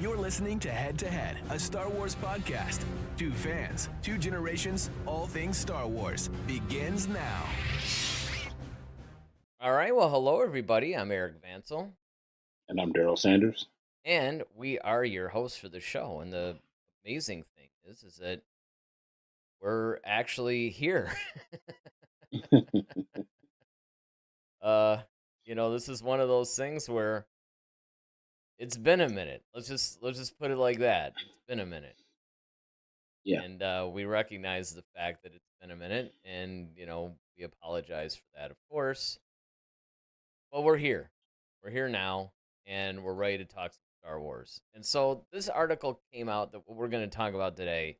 You're listening to Head, a Star Wars podcast. Two fans, two generations, all things Star Wars begins now. All right. Well, hello, everybody. I'm Eric Vansel, And I'm Daryl Sanders. and we are your hosts for the show. And the amazing thing is that we're actually here. uh, this is one of those things where it's been a minute. Let's just put it like that. It's been a minute, Yeah. and we recognize the fact that it's been a minute, and we apologize for that, of course. But we're here. We're here now, and we're ready to talk some Star Wars. And so this article came out that we're going to talk about today.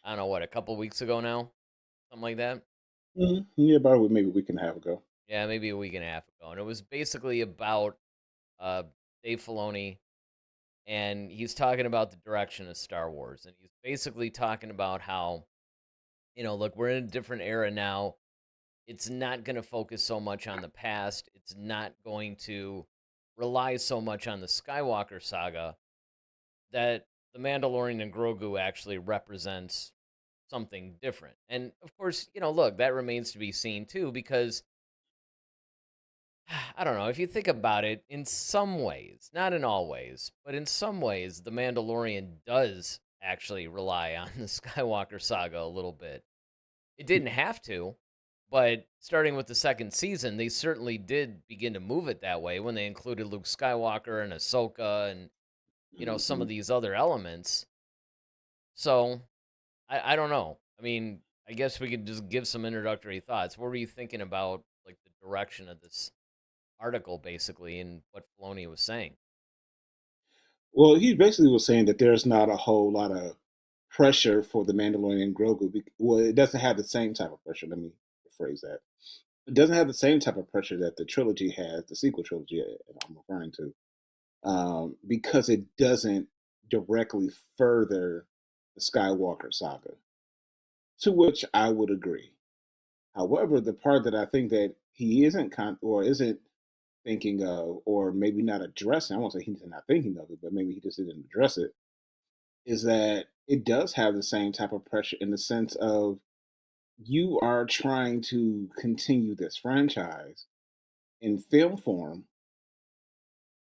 I don't know what, a couple weeks ago now, something like that. Yeah, about maybe a week and a half ago. Yeah, maybe a week and a half ago, and it was basically about uh, Dave Filoni, and he's talking about the direction of Star Wars, and he's basically talking about how look, we're in a different era now. It's not going to focus so much on the past. It's not going to rely so much on the Skywalker saga that the Mandalorian and Grogu actually represents something different. And of course, look, that remains to be seen too, because I don't know, if you think about it, in some ways, not in all ways, but in some ways, the Mandalorian does actually rely on the Skywalker saga a little bit. It didn't have to, but starting with the second season, they certainly did begin to move it that way when they included Luke Skywalker and Ahsoka and some hmm of these other elements. So I don't know. I mean, I guess we could just give some introductory thoughts. What were you thinking about, like, the direction of this article, basically, and what Filoni was saying? Well, he basically was saying that there's not a whole lot of pressure for the Mandalorian and Grogu. Well, it doesn't have the same type of pressure. Let me rephrase that. It doesn't have the same type of pressure that the trilogy has, the sequel trilogy I'm referring to, because it doesn't directly further the Skywalker saga, to which I would agree. However, the part that I think that he isn't or isn't thinking of, or maybe not addressing, I won't say he's not thinking of it, but maybe he just didn't address it, is that it does have the same type of pressure in the sense of you are trying to continue this franchise in film form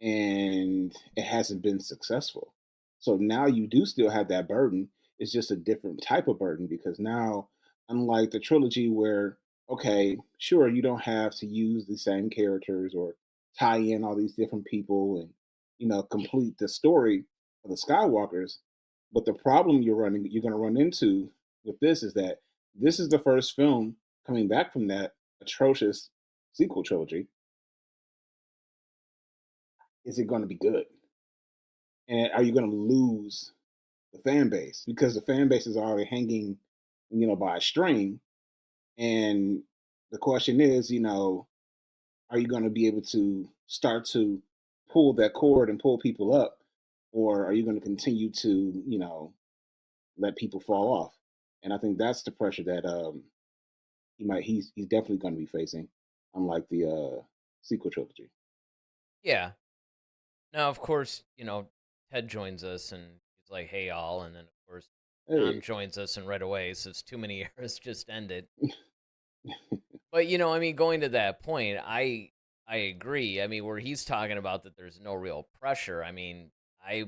and it hasn't been successful. So now you do still have that burden. It's just a different type of burden because now, unlike the trilogy where, okay, sure, you don't have to use the same characters or tie in all these different people and, complete the story of the Skywalkers. But the problem you're going to run into with this is that this is the first film coming back from that atrocious sequel trilogy. Is it going to be good? And are you going to lose the fan base because the fan base is already hanging, by a string? And the question is, are you going to be able to start to pull that cord and pull people up, or are you going to continue to, let people fall off? And I think that's the pressure that he's definitely going to be facing, unlike the sequel trilogy. Yeah. Now, of course, Ted joins us and he's like, "Hey, all," and then of course Tom Hey, joins us and right away says, "Too many eras just ended." But I mean, going to that point, I agree. I mean, where he's talking about that there's no real pressure. I mean, I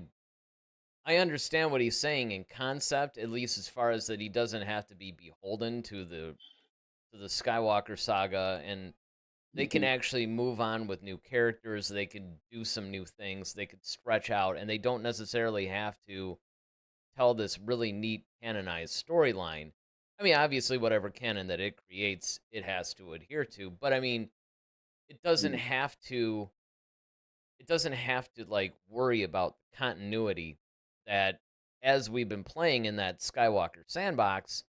I understand what he's saying in concept, at least as far as that he doesn't have to be beholden to the Skywalker saga, and they can hmm actually move on with new characters. They can do some new things. They could stretch out, and they don't necessarily have to tell this really neat canonized storyline. I mean, obviously, whatever canon that it creates, it has to adhere to. But I mean, it doesn't have to. It doesn't have to like worry about continuity that as we've been playing in that Skywalker sandbox,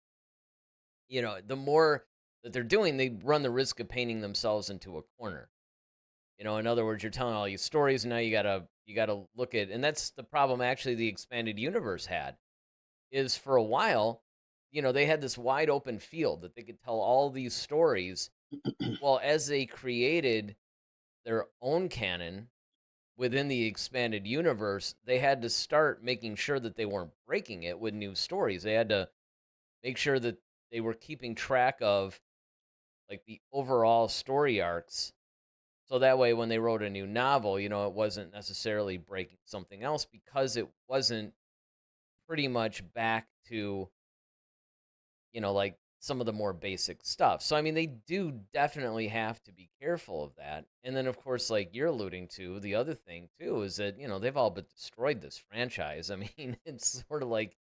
the more that they're doing, they run the risk of painting themselves into a corner. In other words, you're telling all these stories, and now you gotta look at, and that's the problem. Actually, the expanded universe had is for a while, they had this wide open field that they could tell all these stories. Well, as they created their own canon, within the expanded universe, they had to start making sure that they weren't breaking it with new stories. They had to make sure that they were keeping track of like the overall story arcs. So that way when they wrote a new novel, it wasn't necessarily breaking something else because it wasn't pretty much back to, like some of the more basic stuff. So I mean, they do definitely have to be careful of that. And then of course, like you're alluding to, the other thing too is that, they've all but destroyed this franchise. I mean, it's sort of like,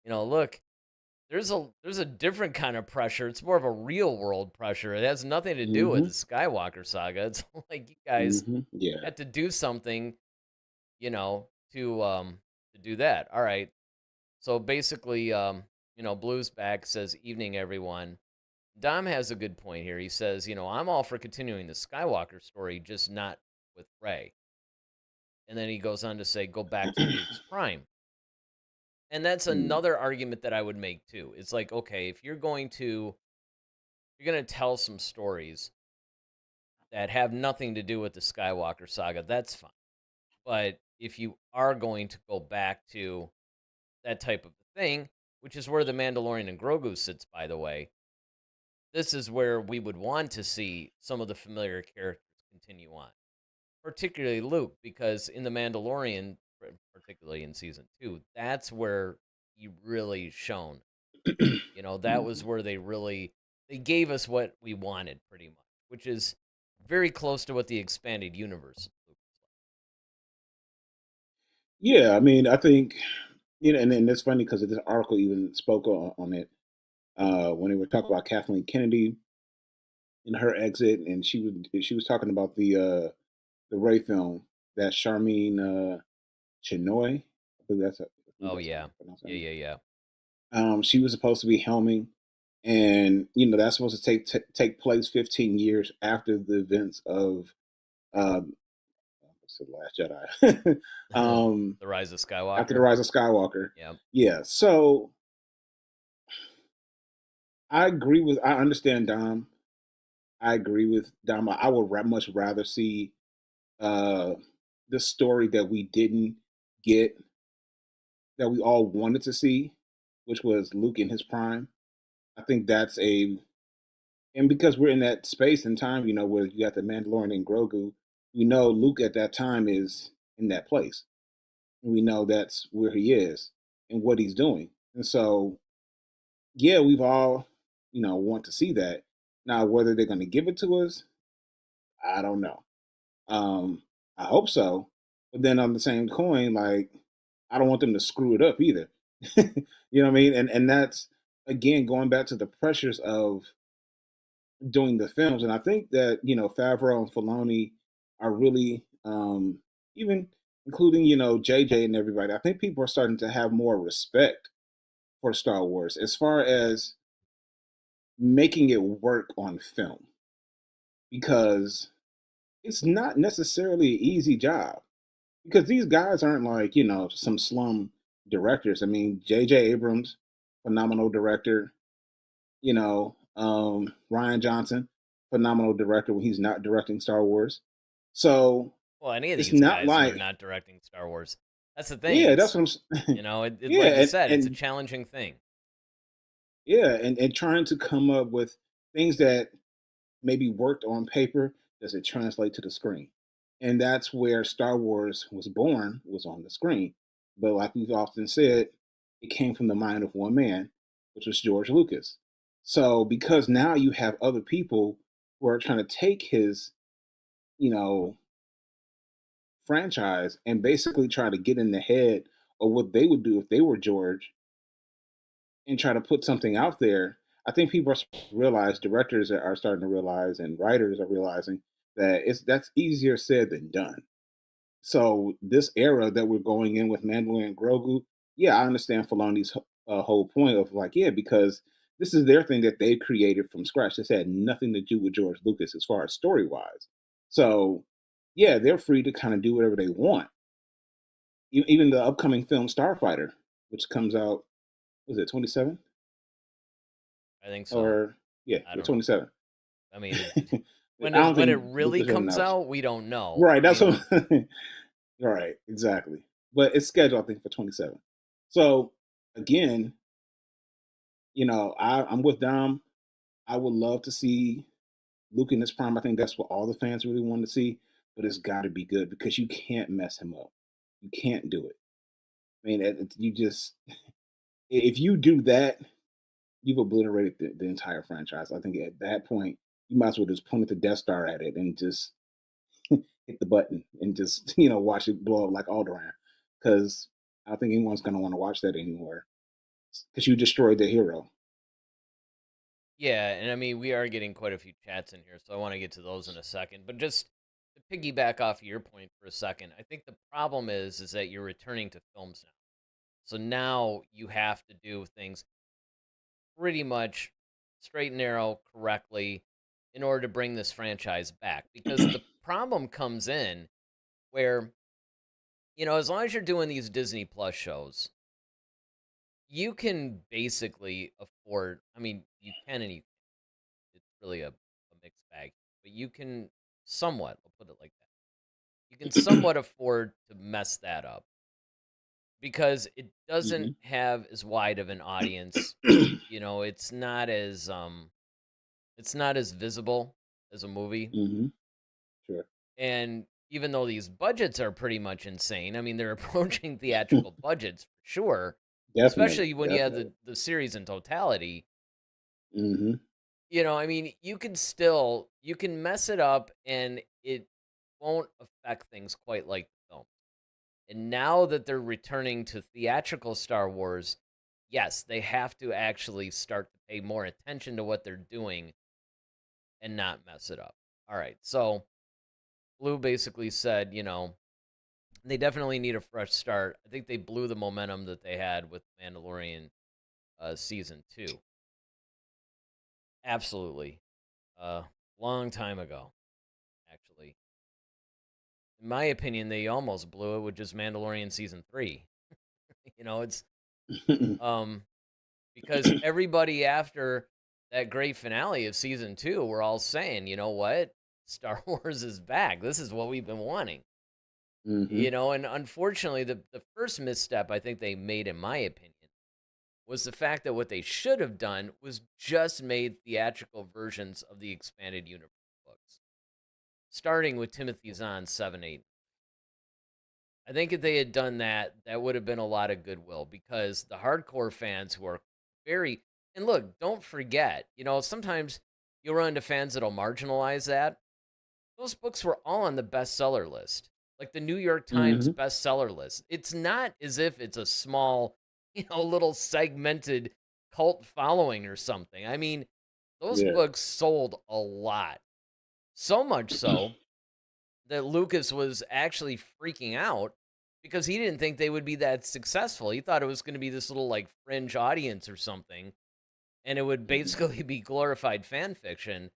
look, there's a different kind of pressure. It's more of a real world pressure. It has nothing to do with Mm-hmm. the Skywalker saga. It's like you guys Mm-hmm. Yeah. had to do something, to do that. All right. So basically, Blues back says, "Evening, everyone." Dom has a good point here. He says, I'm all for continuing the Skywalker story, just not with Rey. And then he goes on to say, go back to Luke's prime. And that's Mm. another argument that I would make too. It's like, okay, if you're going to tell some stories that have nothing to do with the Skywalker saga, that's fine. But if you are going to go back to that type of thing, which is where the Mandalorian and Grogu sits, by the way, this is where we would want to see some of the familiar characters continue on, particularly Luke, because in the Mandalorian, particularly in season 2, that's where he really shone. That was Mhm. where they gave us what we wanted pretty much, which is very close to what the expanded universe. Yeah, I mean, I think and it's funny because this article even spoke on it when they were talking about Kathleen Kennedy and her exit, and she was talking about the Ray film that Charmin Chinoy, I think Oh that's how yeah, you pronounce her yeah, name. yeah, yeah. She was supposed to be helming, and that's supposed to take place 15 years after the events of um, what's the Last Jedi, The Rise of after the Skywalker. Rise of Skywalker. Yeah. Yeah, so I understand Dom. I agree with Dom. I would much rather see uh, the story that we didn't get, that we all wanted to see, which was Luke in his prime. I think and because we're in that space and time, where you got the Mandalorian and Grogu, we know Luke at that time is in that place. And we know that's where he is and what he's doing. And so, yeah, we've all, want to see that. Now, whether they're going to give it to us, I don't know. Um, I hope so. But then on the same coin, like, I don't want them to screw it up either. You know what I mean? And that's again going back to the pressures of doing the films. And I think that, Favreau and Filoni are really even including, JJ and everybody, I think people are starting to have more respect for Star Wars as far as making it work on film, because it's not necessarily an easy job, because these guys aren't like some slum directors. I mean, J.J. Abrams, phenomenal director. Ryan Johnson, phenomenal director when he's not directing Star Wars. So Well, any of it's these not guys when they're like, not directing Star Wars. That's the thing. yeah, It's that's what yeah, like you and said, it's a and challenging thing. yeah, and trying to come up with things that maybe worked on paper, does it translate to the screen? And that's where Star Wars was born, was on the screen. But like we've often said, it came from the mind of one man, which was George Lucas. So because now you have other people who are trying to take his, you know, franchise and basically try to get in the head of what they would do if they were George and try to put something out there. I think people are starting to realize, directors are starting to realize, and writers are realizing that that's easier said than done. So this era that we're going in with Mandalorian and Grogu, yeah, I understand Filoni's whole point of like, yeah, because this is their thing that they created from scratch. This had nothing to do with George Lucas as far as story wise. So yeah, they're free to kind of do whatever they want. Even the upcoming film Starfighter, which comes out, was it 27? I think so. Or yeah, I yeah, don't know. 27. I mean, I when don't it think really Lucasfilm comes announced. out, we don't know. Right, I that's mean, what All right, exactly. But it's scheduled, I think, for 27. So again, I'm with Dom. I would love to see Luke in his prime. I think that's what all the fans really want to see. But it's got to be good because you can't mess him up. You can't do it. I mean, you just if you do that, you've obliterated the entire franchise. I think at that point, you might as well just point the Death Star at it and just hit the button and just watch it blow up like Alderaan. Because I don't think anyone's going to want to watch that anymore because you destroyed the hero. Yeah, and I mean, we are getting quite a few chats in here, so I want to get to those in a second. But just to piggyback off of your point for a second, I think the problem is that you're returning to films now. So now you have to do things pretty much straight and narrow correctly in order to bring this franchise back. Because the problem comes in where, as long as you're doing these Disney Plus shows, you can basically afford, I mean, you can and you it's really a mixed bag, but you can somewhat, I'll put it like that. You can somewhat afford to mess that up because it doesn't Hmm. have as wide of an audience. It's not as visible as a movie. Hmm. Sure. And even though these budgets are pretty much insane, I mean, they're approaching theatrical budgets for sure, Definitely. especially when you have Definitely. the series in totality. Hmm. I mean, you can mess it up and it won't affect things quite like the film. And now that they're returning to theatrical Star Wars, yes, they have to actually start to pay more attention to what they're doing and not mess it up. All right. So, Blue basically said, they definitely need a fresh start. I think they blew the momentum that they had with Mandalorian season 2. Absolutely. Long time ago, actually. In my opinion, they almost blew it with just Mandalorian season 3. It's um because everybody after that great finale of season 2 were all saying, "You know what? Star Wars is back. This is what we've been wanting." Hmm. And unfortunately the first misstep I think they made in my opinion was the fact that what they should have done was just made theatrical versions of the expanded universe books, starting with Timothy Zahn's 7, 8. I think if they had done that, that would have been a lot of goodwill because the hardcore fans who are very, and look, don't forget, sometimes you'll run into fans that'll marginalize that. Those books were all on the bestseller list, like the New York Times Hmm. bestseller list. It's not as if it's a small, little segmented cult following or something. I mean, those Yeah. books sold a lot. So much so that Lucas was actually freaking out because he didn't think they would be that successful. He thought it was going to be this little like fringe audience or something, and it would Hmm. basically be glorified fan fiction.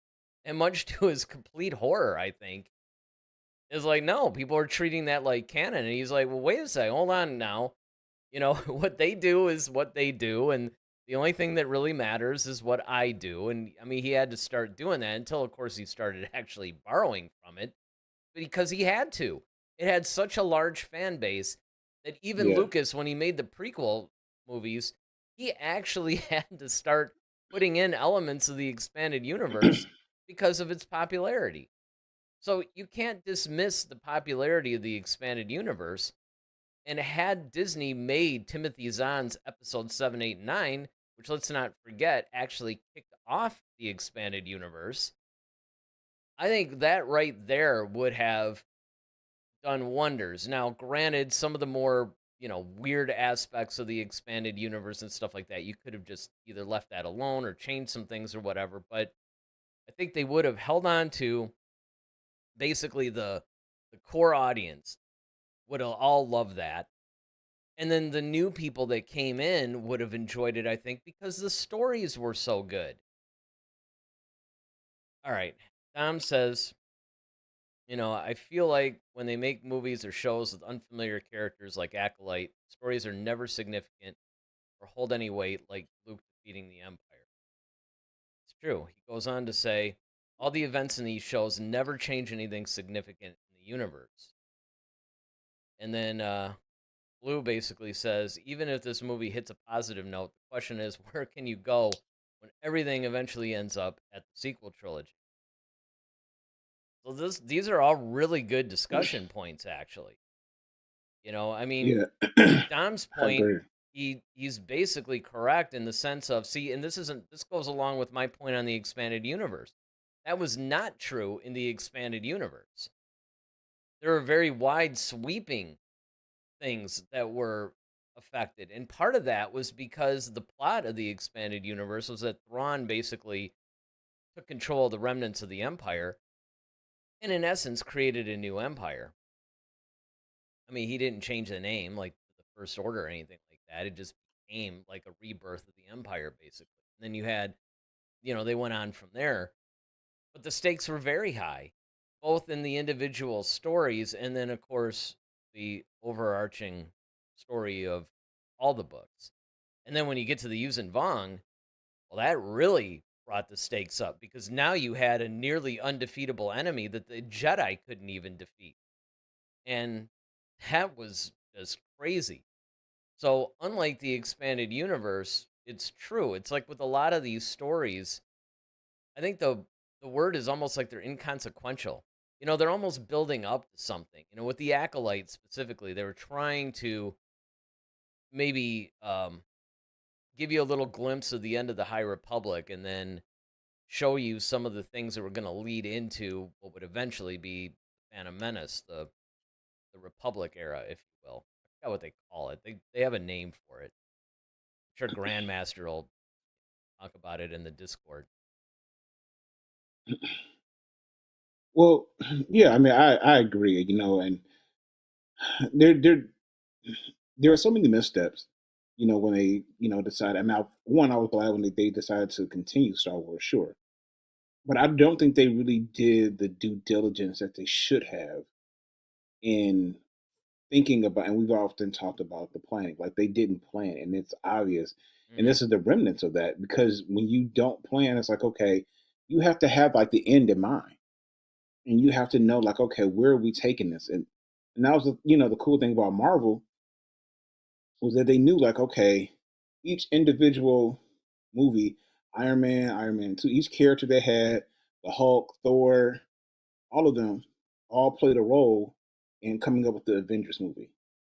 And much to his complete horror, I think, is like, no, people are treating that like canon. And he's like, well, wait a second, hold on now. What they do is what they do, and the only thing that really matters is what I do. And I mean, he had to start doing that until, of course, he started actually borrowing from it because he had to. It had such a large fan base that even Yeah. Lucas, when he made the prequel movies, he actually had to start putting in elements of the expanded universe because of its popularity. So you can't dismiss the popularity of the expanded universe. And had Disney made Timothy Zahn's episode 7, 8, and 9, which let's not forget actually kicked off the expanded universe, I think that right there would have done wonders. Now, granted, some of the more, weird aspects of the expanded universe and stuff like that, you could have just either left that alone or changed some things or whatever, but I think they would have held on to basically the core audience would have all loved that. And then the new people that came in would have enjoyed it, I think, because the stories were so good. All right. Dom says, I feel like when they make movies or shows with unfamiliar characters like Acolyte, stories are never significant or hold any weight like Luke defeating the Empire. It's true. He goes on to say, all the events in these shows never change anything significant in the universe. And then Blue basically says, even if this movie hits a positive note, the question is, where can you go when everything eventually ends up at the sequel trilogy? So these are all really good discussion points, actually. I mean, Yeah, to Dom's I point, agree. he's basically correct in the sense of, see, and this goes along with my point on the expanded universe. That was not true in the expanded universe. There are very wide sweeping things that were affected. And part of that was because the plot of the expanded universe was that Thrawn basically took control of the remnants of the Empire and, in essence, created a new empire. I mean, he didn't change the name like the First Order or anything like that. It just became like a rebirth of the Empire, basically. And then you had, they went on from there. But the stakes were very high, both in the individual stories and then, of course, the overarching story of all the books. And then when you get to the Yuuzhan Vong, well, that really brought the stakes up because now you had a nearly undefeatable enemy that the Jedi couldn't even defeat. And that was just crazy. So, unlike the expanded universe, it's true. It's like with a lot of these stories, I think the word is almost like they're inconsequential. They're almost building up to something. With the acolytes specifically, they were trying to maybe give you a little glimpse of the end of the High Republic and then show you some of the things that were going to lead into what would eventually be Phantom Menace, the Republic era, if you will. I forgot what they call it. They have a name for it. I'm sure Grandmaster will talk about it in the Discord. Well, yeah, I mean, I agree. And there there are so many missteps. When they decided. I mean, I was glad when they decided to continue Star Wars, sure, but I don't think they really did the due diligence that they should have in thinking about. And we've often talked about the planning, like they didn't plan, and it's obvious. And Hmm. this is the remnants of that because when you don't plan, it's like okay, you have to have like the end in mind and you have to know like okay where are we taking this and that was the cool thing about Marvel was that they knew like okay each individual movie, Iron Man 2, each character they had, the Hulk, Thor, all of them all played a role in coming up with the Avengers movie.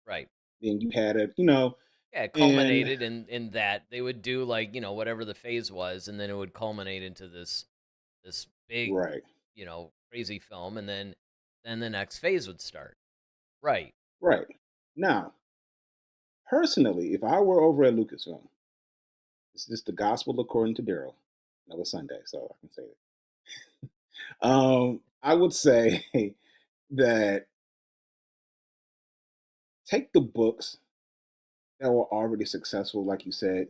Right. Then you had it, Yeah, it and culminated in that they would do like, whatever the phase was, and then it would culminate into this big, right, crazy film, and then the next phase would start. Right. right. Now, personally, if I were over at Lucasfilm, this is the gospel according to Daryl. That was Sunday, so I can say it. I would say that take the books that were already successful, like you said,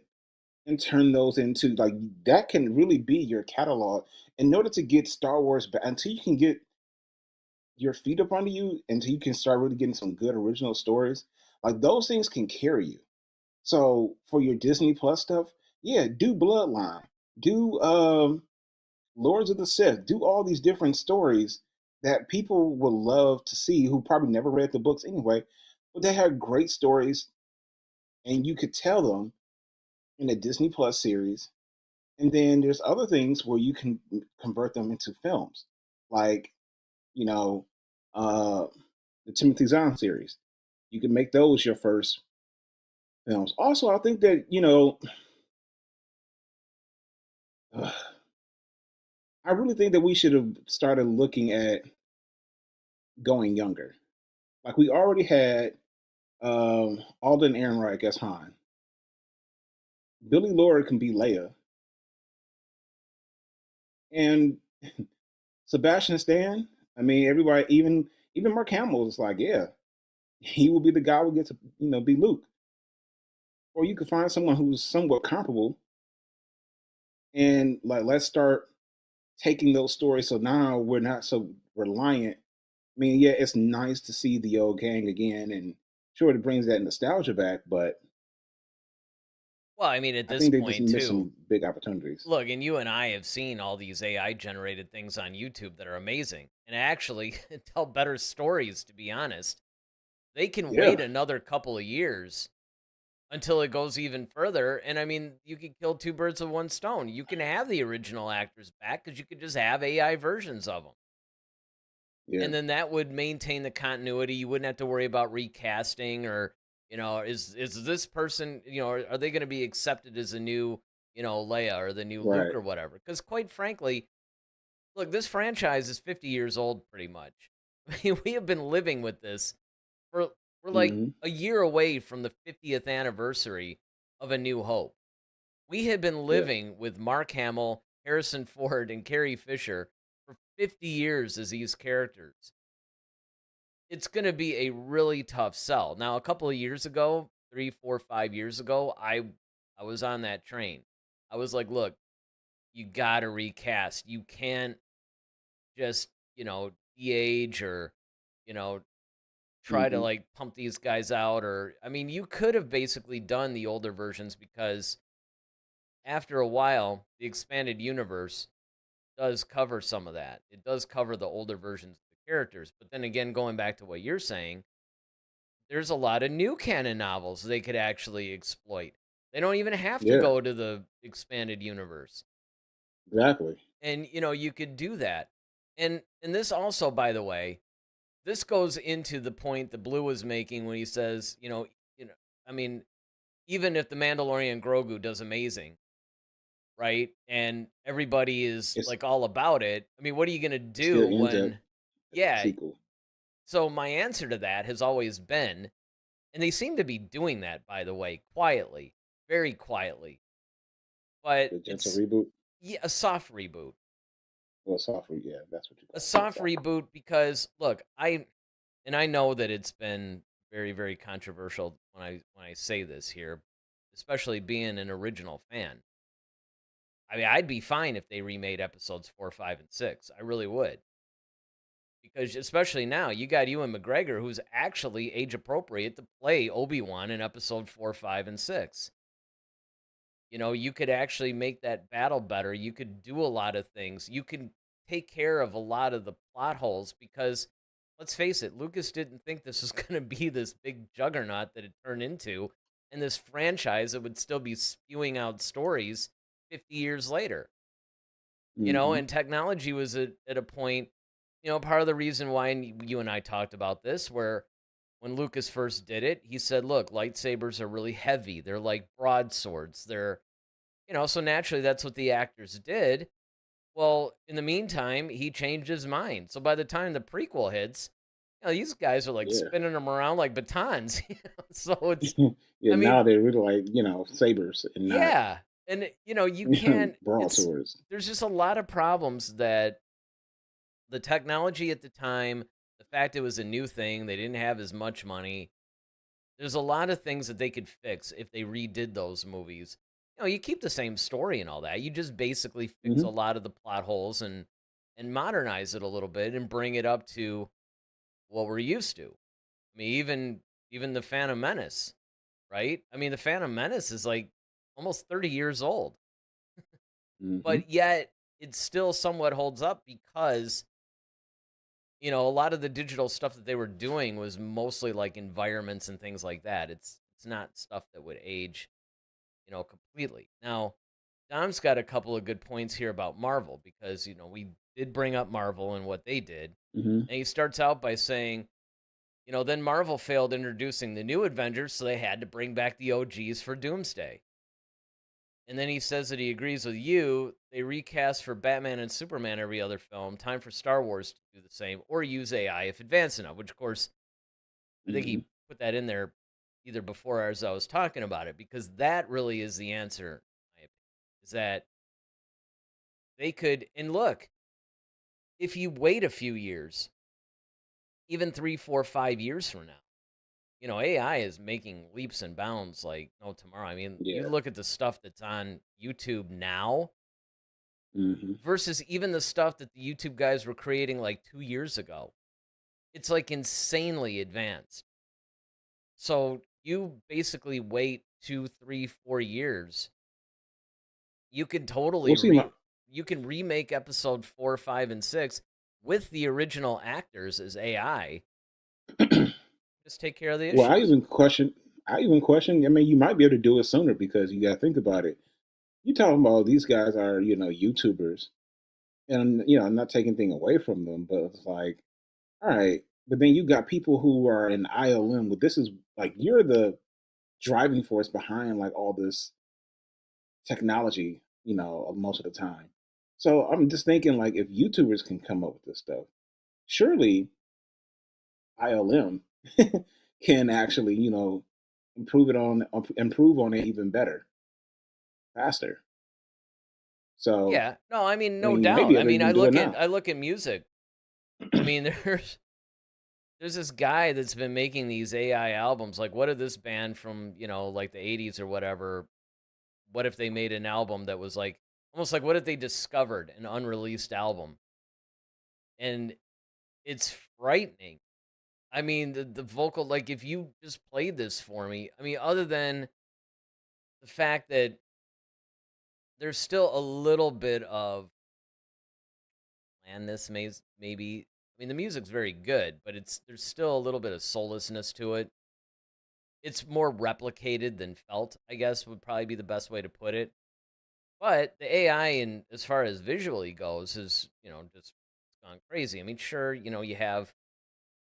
and turn those into like that can really be your catalog in order to get Star Wars back until you can get your feet up under you, until you can start really getting some good original stories. Like those things can carry you. So for your Disney Plus stuff, yeah, do Bloodline, do Lords of the Sith, do all these different stories that people will love to see who probably never read the books anyway, but they have great stories and you could tell them in a Disney Plus series. And then there's other things where you can convert them into films, like, you know, uh, the Timothy Zahn series. You can make those your first films. Also, I think that, I really think that we should have started looking at going younger. Like we already had Alden Ehrenreich as Han. Billy Lord can be Leia, and Sebastian Stan. I mean, everybody, even Mark Hamill is like, yeah, he will be the guy who gets to be Luke. Or you could find someone who's somewhat comparable, and like let's start taking those stories. So now we're not so reliant. I mean, yeah, it's nice to see the old gang again, and sure, it brings that nostalgia back. But Well, I mean, at I this think they just point miss too, some big opportunities. look, and you and I have seen all these AI generated things on YouTube that are amazing and actually tell better stories, to be honest. They can wait Yeah. another couple of years until it goes even further. And I mean, you could kill two birds with one stone. You can have the original actors back because you could just have AI versions of them. Yeah. And then that would maintain the continuity. You wouldn't have to worry about recasting or, is this person, are they going to be accepted as a new, Leia or the new Luke Right. or whatever? Because quite frankly, look, this franchise is 50 years old pretty much. I mean, we have been living with this for we're like Hmm. a year away from the 50th anniversary of A New Hope. We had been Yeah. living with Mark Hamill, Harrison Ford, and Carrie Fisher for 50 years as these characters. It's going to be a really tough sell. Now, a couple of years ago, 3, 4, 5 years ago, I was on that train. I was like, look, you got to recast. You can't just, de-age or, you know, try to Hmm. like pump these guys out. Or I mean, you could have basically done the older versions because after a while, the expanded universe does cover some of that. It does cover the older versions of the characters. But then again, going back to what you're saying, there's a lot of new canon novels they could actually exploit. They don't even have to Yeah. go to the expanded universe. Exactly. And you could do that. And this also, by the way, this goes into the point that Blue was making when he says, I mean, even if the Mandalorian Grogu does amazing, right? And everybody is It's like all about it. I mean, what are you going to it still do ends up when yeah, sequel. so my answer to that has always been, and they seem to be doing that by the way, quietly, very quietly. But The gentle it's reboot. yeah, a soft reboot. Well, software. Yeah, that's what you A call it. soft Soft. reboot because look, I know that it's been very very controversial when I say this here, especially being an original fan. I mean, I'd be fine if they remade episodes 4, 5, and 6. I really would. Because especially now, you got Ewan McGregor, who's actually age appropriate to play Obi-Wan in episode 4, 5, and 6. You could actually make that battle better. You could do a lot of things. You can take care of a lot of the plot holes because let's face it, Lucas didn't think this was going to be this big juggernaut that it turned into and this franchise that would still be spewing out stories 50 years later. Hmm. And technology was at a point, part of the reason why you and I talked about this, where when Lucas first did it, he said, look, lightsabers are really heavy. They're like broadswords. So naturally that's what the actors did. Well, in the meantime, he changed his mind. So by the time the prequel hits, these guys are like Yeah. spinning them around like batons. So it's, Yeah. I mean, Now they really like sabers and not yeah. And, you can't, broadswords. there's just a lot of problems that the technology at the time, the fact it was a new thing, they didn't have as much money. There's a lot of things that they could fix if they redid those movies. You keep the same story and all that. You just basically fix a Hmm. lot of the plot holes and modernize it a little bit and bring it up to what we're used to. I mean, even the Phantom Menace, right? I mean, the Phantom Menace is like almost 30 years old, Hmm. but yet it still somewhat holds up because a lot of the digital stuff that they were doing was mostly like environments and things like that. It's not stuff that would age, completely. Now, Dom's got a couple of good points here about Marvel because, we did bring up Marvel and what they did. Hmm. And he starts out by saying, then Marvel failed introducing the new Avengers, so they had to bring back the OGs for Doomsday. And then he says that he agrees with you. They recast for Batman and Superman every other film. Time for Star Wars to do the same or use AI if advanced enough, which, of course, I think Hmm. he put that in there either before or as I was talking about it because that really is the answer, in my opinion, is that they could. And look, if you wait a few years, even 3, 4, 5 years from now, AI is making leaps and bounds like no tomorrow. I mean, you Yeah. look at the stuff that's on YouTube now Hmm. versus even the stuff that the YouTube guys were creating like 2 years ago. It's like insanely advanced. So you basically wait 2, 3, 4 years. You can totally We'll see. you can remake episode 4, 5, and 6 with the original actors as AI. Just take care of the Well, issues. I even question. I mean, you might be able to do it sooner because you got to think about it. You talking about these guys are, YouTubers, and I'm not taking anything away from them, but it's like, all right, but then you got people who are in ILM. But this is like you're the driving force behind like all this technology, most of the time. So I'm just thinking like if YouTubers can come up with this stuff, surely ILM can actually, improve on it even better, faster. So Yeah. No, I mean, I no mean, maybe doubt. I they'll mean, even do it now. I look at music. I mean, there's this guy that's been making these AI albums. Like, what if this band from, like the 80s or whatever, what if they made an album that was like almost like what if they discovered an unreleased album? And it's frightening. I mean, the vocal, like if you just played this for me, I mean, other than the fact that there's still a little bit of blandness, maybe. I mean, the music's very good, but there's still a little bit of soullessness to it. It's more replicated than felt, I guess, would probably be the best way to put it. But the AI, and as far as visually goes, is just gone crazy. I mean, sure, you have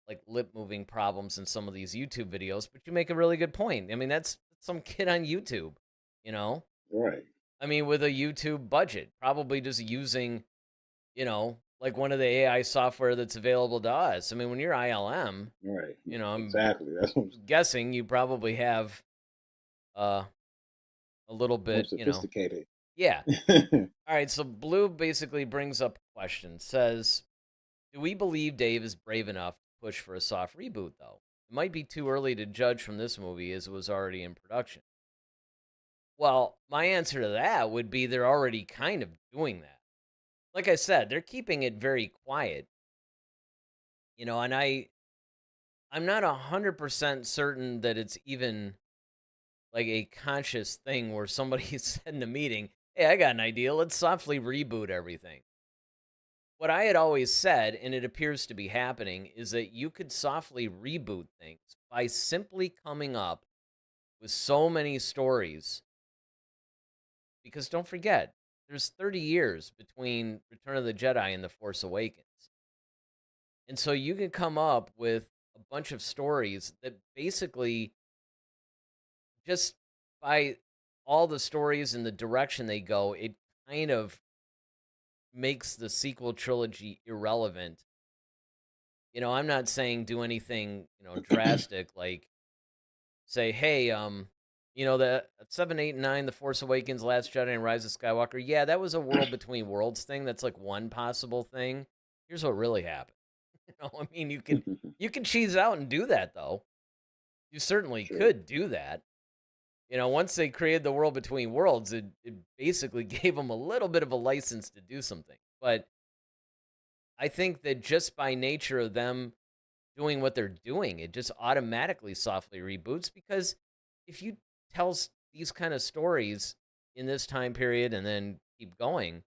like lip moving problems in some of these YouTube videos, but you make a really good point. I mean, that's some kid on YouTube, you know. Right, I mean, with a YouTube budget, probably just using, like one of the AI software that's available to us. I mean, when you're ILM, right, I'm exactly. That's what guessing you probably have uh a little more bit, sophisticated. yeah. All right, so Blue basically brings up a question. Says, "Do we believe Dave is brave enough to push for a soft reboot though? It might be too early to judge from this movie as it was already in production." Well, my answer to that would be they're already kind of doing that. Like I said, they're keeping it very quiet, and I'm not 100% certain that it's even like a conscious thing where somebody said in the meeting, "Hey, I got an idea. Let's softly reboot everything." What I had always said, and it appears to be happening, is that you could softly reboot things by simply coming up with so many stories. Because don't forget, there's 30 years between Return of the Jedi and The Force Awakens. And so you can come up with a bunch of stories that basically just by all the stories and the direction they go, it kind of makes the sequel trilogy irrelevant. I'm not saying do anything, drastic like say, hey, the 7, 8, and 9, The Force Awakens, Last Jedi, and Rise of Skywalker. Yeah, that was a world between worlds thing. That's like one possible thing. Here's what really happened. I mean, you can cheese out and do that though. You certainly True. could do that. Once they created the world between worlds, it basically gave them a little bit of a license to do something. But I think that just by nature of them doing what they're doing, it just automatically softly reboots because if you tell these kind of stories in this time period and then keep going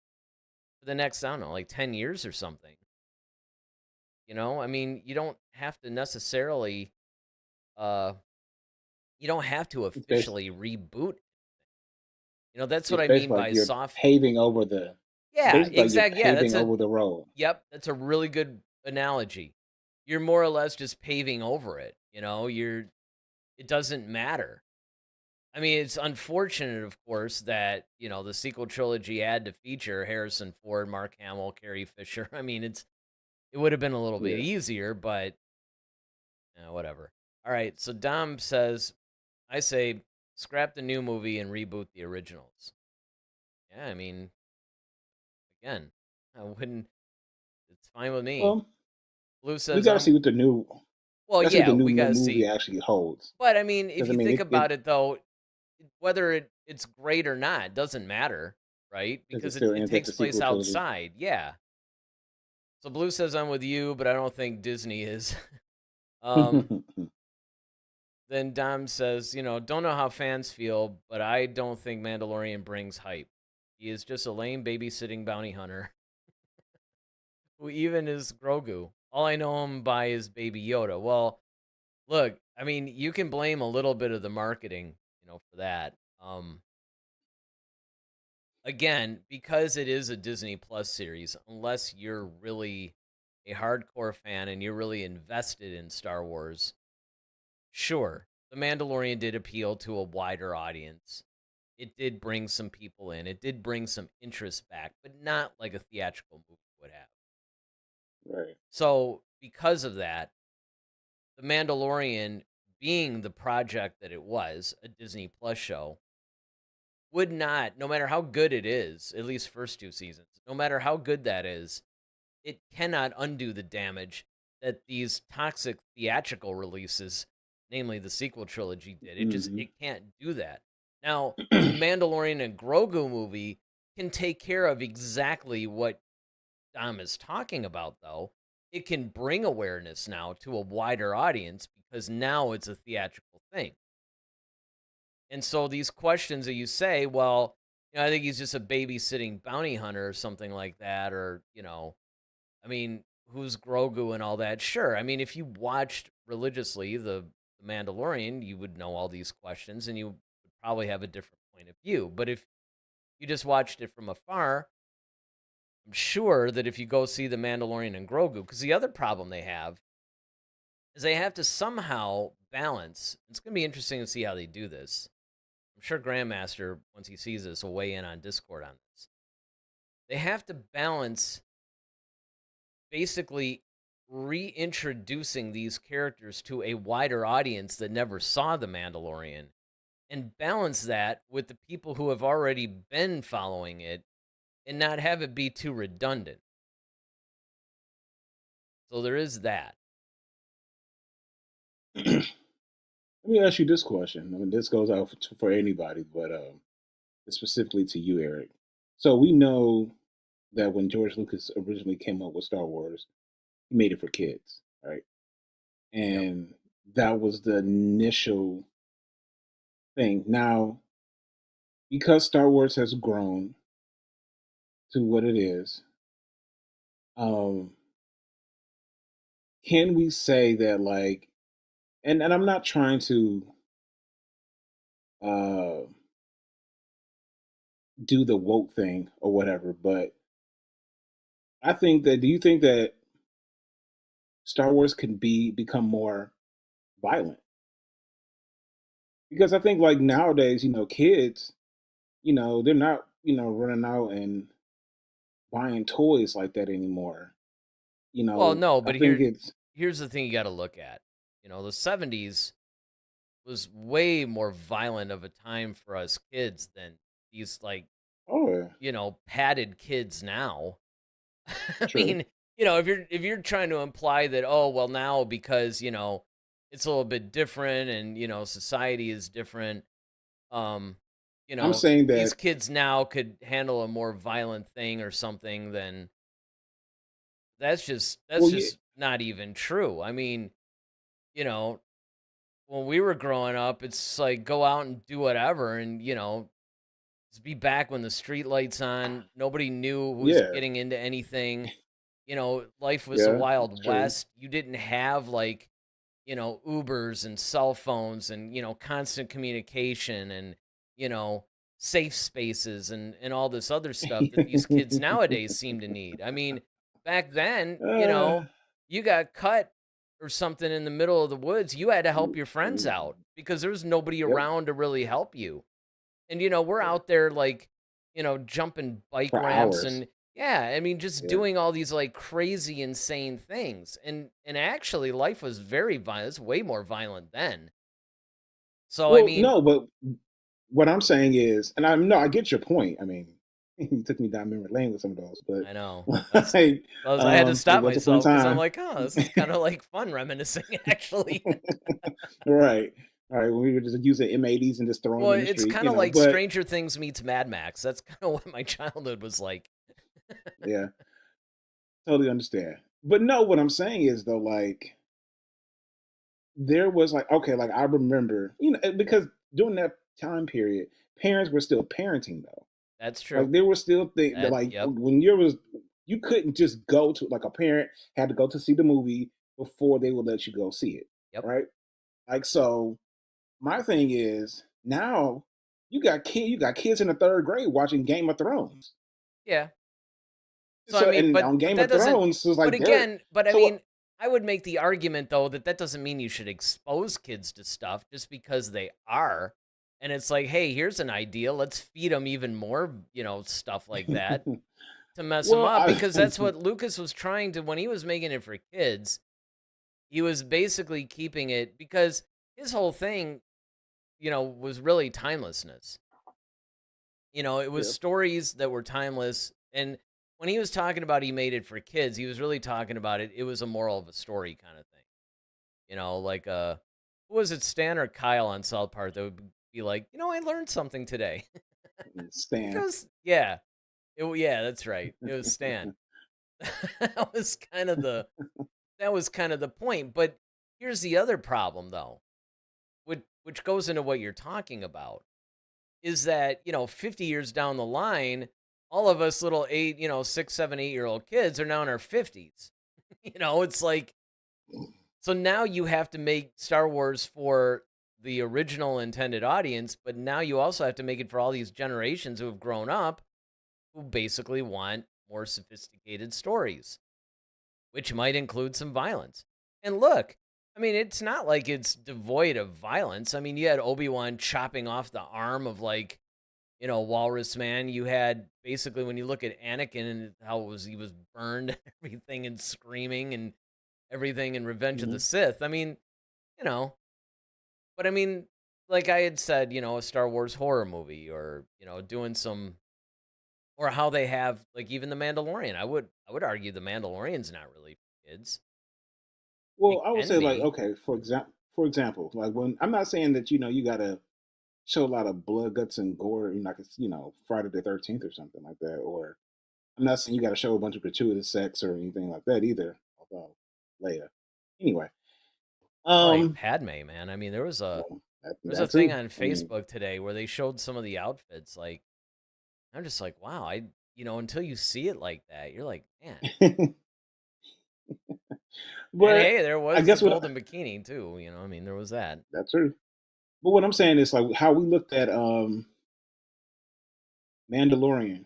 for the next, I don't know, like 10 years or something, I mean, uh, you don't have to It's bas officially reboot. That's what it's I mean basically like by you're soft. paving over the Yeah, basically like you're exactly. Yeah, paving over the road. yep, that's a really good analogy. You're more or less just paving over it, it doesn't matter. I mean, it's unfortunate, of course, that, the sequel trilogy had to feature Harrison Ford, Mark Hamill, Carrie Fisher. I mean, it would have been a little bit Yeah. easier, but whatever. All right, so Dom says, I say scrap the new movie and reboot the originals. Yeah, I mean, again, I wouldn't. It's fine with me. Well, Blue we says, got to see what the new well, that's what yeah, the new we got to movie see. actually holds. But I mean, if Because I you mean, think it about it, though, whether it's great or not doesn't matter, right? because it Because it, still it ends at takes the place sequel trilogy. outside. Yeah. So Blue says I'm with you, but I don't think Disney is. um, then Dom says, don't know how fans feel, but I don't think Mandalorian brings hype. He is just a lame babysitting bounty hunter who even is Grogu. All I know him by is Baby Yoda. Well, Look, I mean, you can blame a little bit of the marketing, for that. Again, because it is a Disney Plus series, unless you're really a hardcore fan and you're really invested in Star Wars, sure, The Mandalorian did appeal to a wider audience. It did bring some people in. It did bring some interest back, but not like a theatrical movie would have. Right. So, because of that, The Mandalorian being the project that it was, a Disney Plus show, would not, no matter how good it is, at least first two seasons, no matter how good that is, it cannot undo the damage that these toxic theatrical releases, namely the sequel trilogy, did. Hmm. It can't do that. Now, the Mandalorian and Grogu movie can take care of exactly what Dom is talking about, though. It can bring awareness now to a wider audience because now it's a theatrical thing. And so these questions that you say, well, I think he's just a babysitting bounty hunter or something like that, or, I mean, who's Grogu and all that? Sure. I mean, if you watched religiously the Mandalorian, you would know all these questions and you would probably have a different point of view. But if you just watched it from afar, I'm sure that if you go see the Mandalorian and Grogu, because the other problem they have is they have to somehow balance. It's going to be interesting to see how they do this. I'm sure Grandmaster, once he sees this, will weigh in on Discord on this. They have to balance basically reintroducing these characters to a wider audience that never saw The Mandalorian and balance that with the people who have already been following it and not have it be too redundant. So there is that. Let me ask you this question. I mean, this goes out for anybody, but specifically to you, Eric. So we know that when George Lucas originally came up with Star Wars, he made it for kids, right? Yep. And that was the initial thing. Now, because Star Wars has grown to what it is, um, can we say that like, and I'm not trying to uh, do the woke thing or whatever, but I think that do you think that Star Wars can become more violent? Because I think like nowadays, kids, they're not, running out and buying toys like that anymore. Well, no, I but think it's here's the thing you got to look at. The 70s was way more violent of a time for us kids than these like, oh yeah, padded kids now. I true. mean, if you're trying to imply that, oh, well, now because, it's a little bit different and, society is different, um, I'm saying these that kids now could handle a more violent thing or something, then that's well yeah, just not even true. I mean, you know, when we were growing up, it's like go out and do whatever and, just be back when the street lights on. Nobody knew who was yeah, getting into anything. Life was a yeah, it's wild true. west. You didn't have like, Ubers and cell phones and, constant communication and, you know, safe spaces and all this other stuff that these kids nowadays seem to need. I mean, back then, uh, you got cut or something in the middle of the woods, you had to help mm, your friends mm, out because there was nobody yep, around to really help you. And, we're yeah, out there like, jumping bike for ramps hours. and yeah, I mean, just Yeah. doing all these like crazy, insane things. And actually life was very violent. It's way more violent then. So I Well, mean, no, but what I'm saying is, and I get your point. I mean, you took me down memory lane with some of those, I know. but like, I had to like stop once upon a myself because I'm time, like, oh, this is kind of like fun reminiscing actually. right, all right, when we were just using M80s and just throwing Well, them in the it's street, kind of like but Stranger Things meets Mad Max. That's kind of what my childhood was like. yeah, totally understand. But no, what I'm saying is though, like, there was like, okay, like I remember, because during that time period, parents were still parenting though. That's Like true. there were still things that like Yep. when you couldn't just go to like a parent had to go to see the movie before they would let you go see it, Yep. right? Like, so my thing is now you got kids in the third grade watching Game of Thrones. Yeah. So I So mean, and but on Game that of doesn't. Thrones, it's But like they're again, but I so mean, I would make the argument though that that doesn't mean you should expose kids to stuff just because they are. And it's like, hey, here's an idea. Let's feed them even more, stuff like that to mess them well, up I because that's what Lucas was trying to when he was making it for kids. He was basically keeping it because his whole thing, was really timelessness. It was yeah, stories that were timeless. And when he was talking about he made it for kids, he was really talking about it. It was a moral of a story kind of thing. Like who was it, Stan or Kyle on South Park that would be like, I learned something today. Stan. Yeah. Yeah, that's right. It was Stan. that was kind of the that was kind of the point. But here's the other problem though, which goes into what you're talking about. Is that 50 years down the line, all of us little 6, 7, 8 year old kids are now in our 50s. It's like, so now you have to make Star Wars for the original intended audience, but now you also have to make it for all these generations who have grown up who basically want more sophisticated stories, which might include some violence. And look, I mean, it's not like it's devoid of violence. I mean, you had Obi-Wan chopping off the arm of Walrus Man. You had basically when you look at Anakin and how he was burned and everything and screaming and everything in Revenge of the Mhm. Sith. I mean, you know, but I mean, like I had said, a Star Wars horror movie or, doing some or how they have like even the Mandalorian. I would argue the Mandalorian's not really for kids. It Well, I would can say like be. okay, for example, like when I'm not saying that you gotta show a lot of blood, guts, and gore, like it's Friday the 13th or something like that, or I'm not saying you got to show a bunch of gratuitous sex or anything like that either. Although Leia, anyway, Like um, Padme, man. I mean, there was a well, there's a that thing too. on I mean, Facebook today where they showed some of the outfits. Like, I'm just like, wow, until you see it like that, you're like, man. And but hey, there I was the guess what golden bikini too. I mean, there was that. that's true. But what I'm saying is like how we looked at Mandalorian.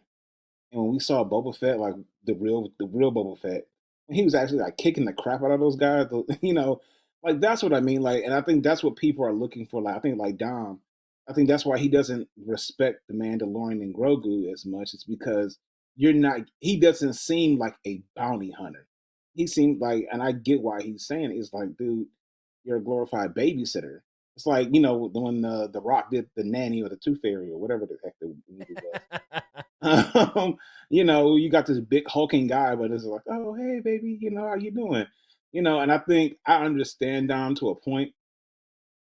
And when we saw Boba Fett, like the real Boba Fett, when he was actually like kicking the crap out of those guys, like that's what I mean. Like, and I think that's what people are looking for. Like, I think like Dom, I think that's why he doesn't respect the Mandalorian and Grogu as much. It's because you're not. He doesn't seem like a bounty hunter. He seemed like, and I get why he's saying it. It's like, dude, you're a glorified babysitter. It's like when the Rock did the nanny or the Tooth Fairy or whatever the heck the movie was. You got this big hulking guy, but it's like, oh, hey, baby, how you doing? And I think I understand Dom to a point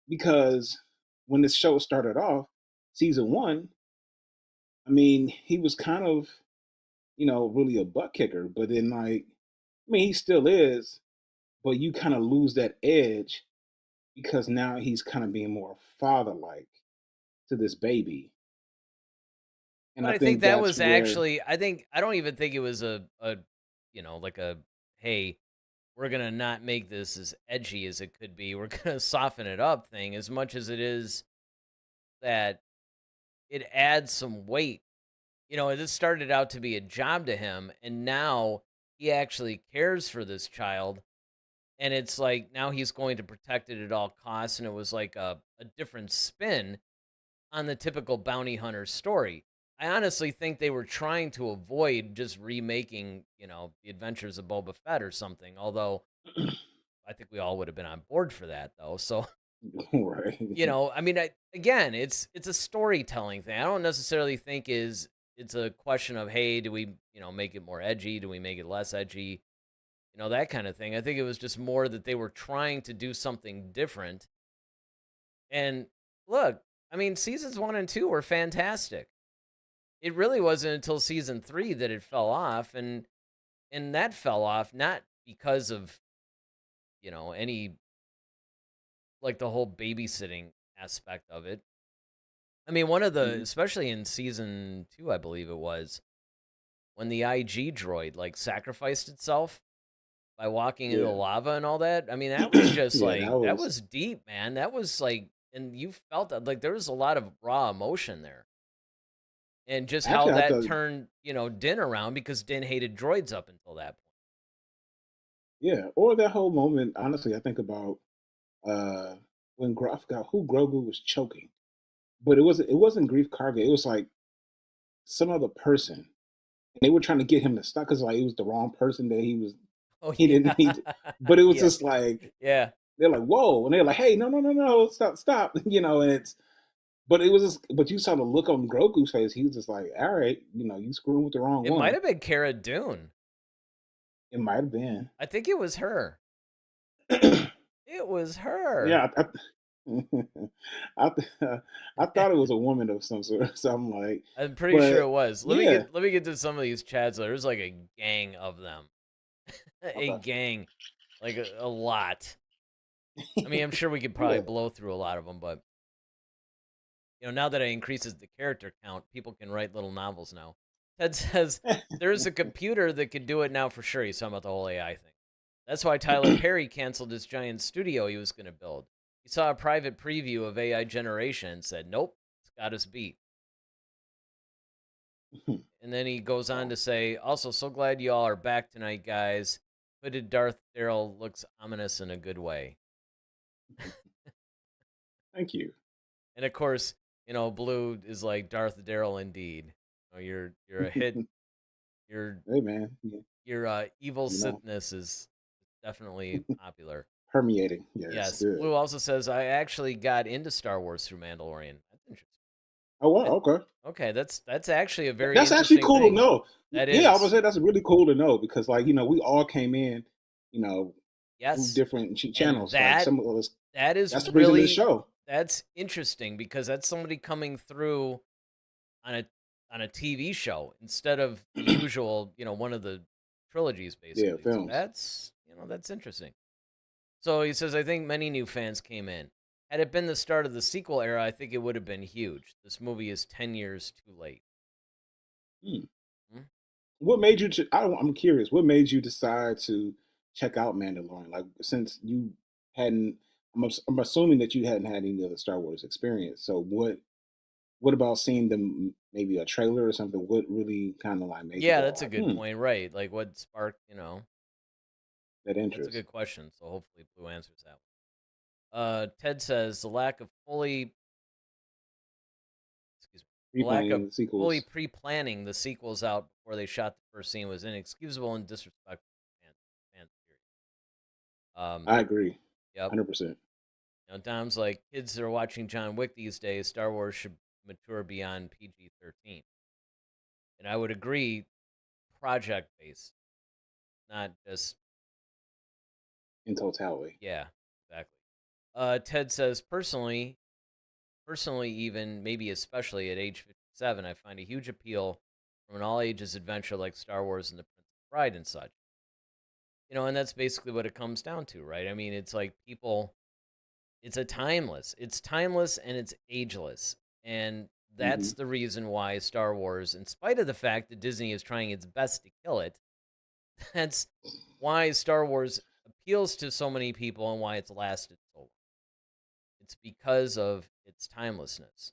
because when this show started off, season one, I mean, he was kind of, really a butt kicker, but then I mean, he still is, but you kind of lose that edge because now he's kind of being more father-like to this baby, and But I I think think that that's was where, actually, I don't even think it was like a, hey, we're gonna not make this as edgy as it could be. We're gonna soften it up thing as much as it is that it adds some weight. This started out to be a job to him, and now he actually cares for this child. And it's like now he's going to protect it at all costs. And it was like a different spin on the typical bounty hunter story. I honestly think they were trying to avoid just remaking, the adventures of Boba Fett or something. Although I think we all would have been on board for that, though. So right? I mean, again, it's a storytelling thing. I don't necessarily think it's a question of, hey, do we make it more edgy? Do we make it less edgy? That kind of thing. I think it was just more that they were trying to do something different. And look, I mean, seasons 1 and 2 were fantastic. It really wasn't until season 3 that it fell off, and that fell off not because of any like the whole babysitting aspect of it. I mean, one of the, Mhm. especially in season 2, I believe it was, when the IG droid like sacrificed itself. by walking into the Yeah. lava and all that. I mean, that was just Yeah, like that that was was deep, man. That was like, and you felt that like there was a lot of raw emotion there, and just how actually I that thought turned, Din around because Din hated droids up until that point. yeah, or that whole moment, honestly, I think about uh when I forgot who Grogu was choking. But it wasn't Grief Karga, it was like some other person. And they were trying to get him to stop because like it was the wrong person that Oh he yeah, didn't need to, but it was yeah, just like yeah. they're like, whoa, and they're like, hey, no, no, no, no, stop, stop, and it's but it was just but you saw the look on Grogu's face, he was just like, all right, you screwing with the wrong It might one. have been Cara Dune. It might have been. I think it was her. It was her. Yeah, I, I thought it was a woman of some sort. So I'm like, I'm pretty sure it but was. Let me yeah, get let me get to some of these chads. There's like a gang of them. A okay. gang, like a lot. I mean, I'm sure we could probably Yeah. blow through a lot of them, but now that it increases the character count, people can write little novels now. Ted says there's a computer that could do it now for sure. He's talking about the whole AI thing. That's why Tyler Perry canceled his giant studio he was going to build. He saw a private preview of AI generation and said, "Nope, it's got us beat." And then he goes on Wow. to say, "Also, so glad you all are back tonight, guys. Hooded Darth Daryl looks ominous in a good way." Thank you. And of course, Blue is like Darth Daryl indeed. You're a hit. Your Hey man, yeah, your evil you know, Sithness is definitely popular. permeating. Yes, Yes. good. Blue also says I actually got into Star Wars through Mandalorian. That's interesting. Oh wow, I, okay. okay, that's actually a very That's actually interesting cool to thing. know. That Yeah, I was is. say that's really cool to know because like we all came in, you know, through Yes. different And channels. Like some of us, that is that's the reason of the really show. that's interesting because that's somebody coming through on a TV show instead of the usual, one of the trilogies Yeah, basically. So films. that's interesting. So he says I think many new fans came in. Had it been the start of the sequel era, I think it would have been huge. This movie is 10 years too late. Hmm. Hmm? What made you? I'm curious. What made you decide to check out Mandalorian? Like since you hadn't, I'm assuming that you hadn't had any other Star Wars experience. So what about seeing them maybe a trailer or something? What really kind of like made you Yeah, go that's a like, good point, right? Like what sparked, that that's a interest? good question. So hopefully Blue answers that one. Ted says the lack of Replaying the fully sequels. pre-planning the sequels out before they shot the first scene was inexcusable and disrespectful to fans. I agree, Yep. 100%. Dom's like kids that are watching John Wick these days. Star Wars should mature beyond PG-13, and I would agree. Project based, not just In totality. yeah, exactly. Ted says personally, even maybe especially at age 57, I find a huge appeal from an all ages adventure like Star Wars and the Princess Bride and such. And that's basically what it comes down to, right? I mean, it's like people, it's timeless and it's ageless. And Hmm. that's the reason why Star Wars, in spite of the fact that Disney is trying its best to kill it, that's why Star Wars appeals to so many people and why it's lasted so long. It's because of its timelessness.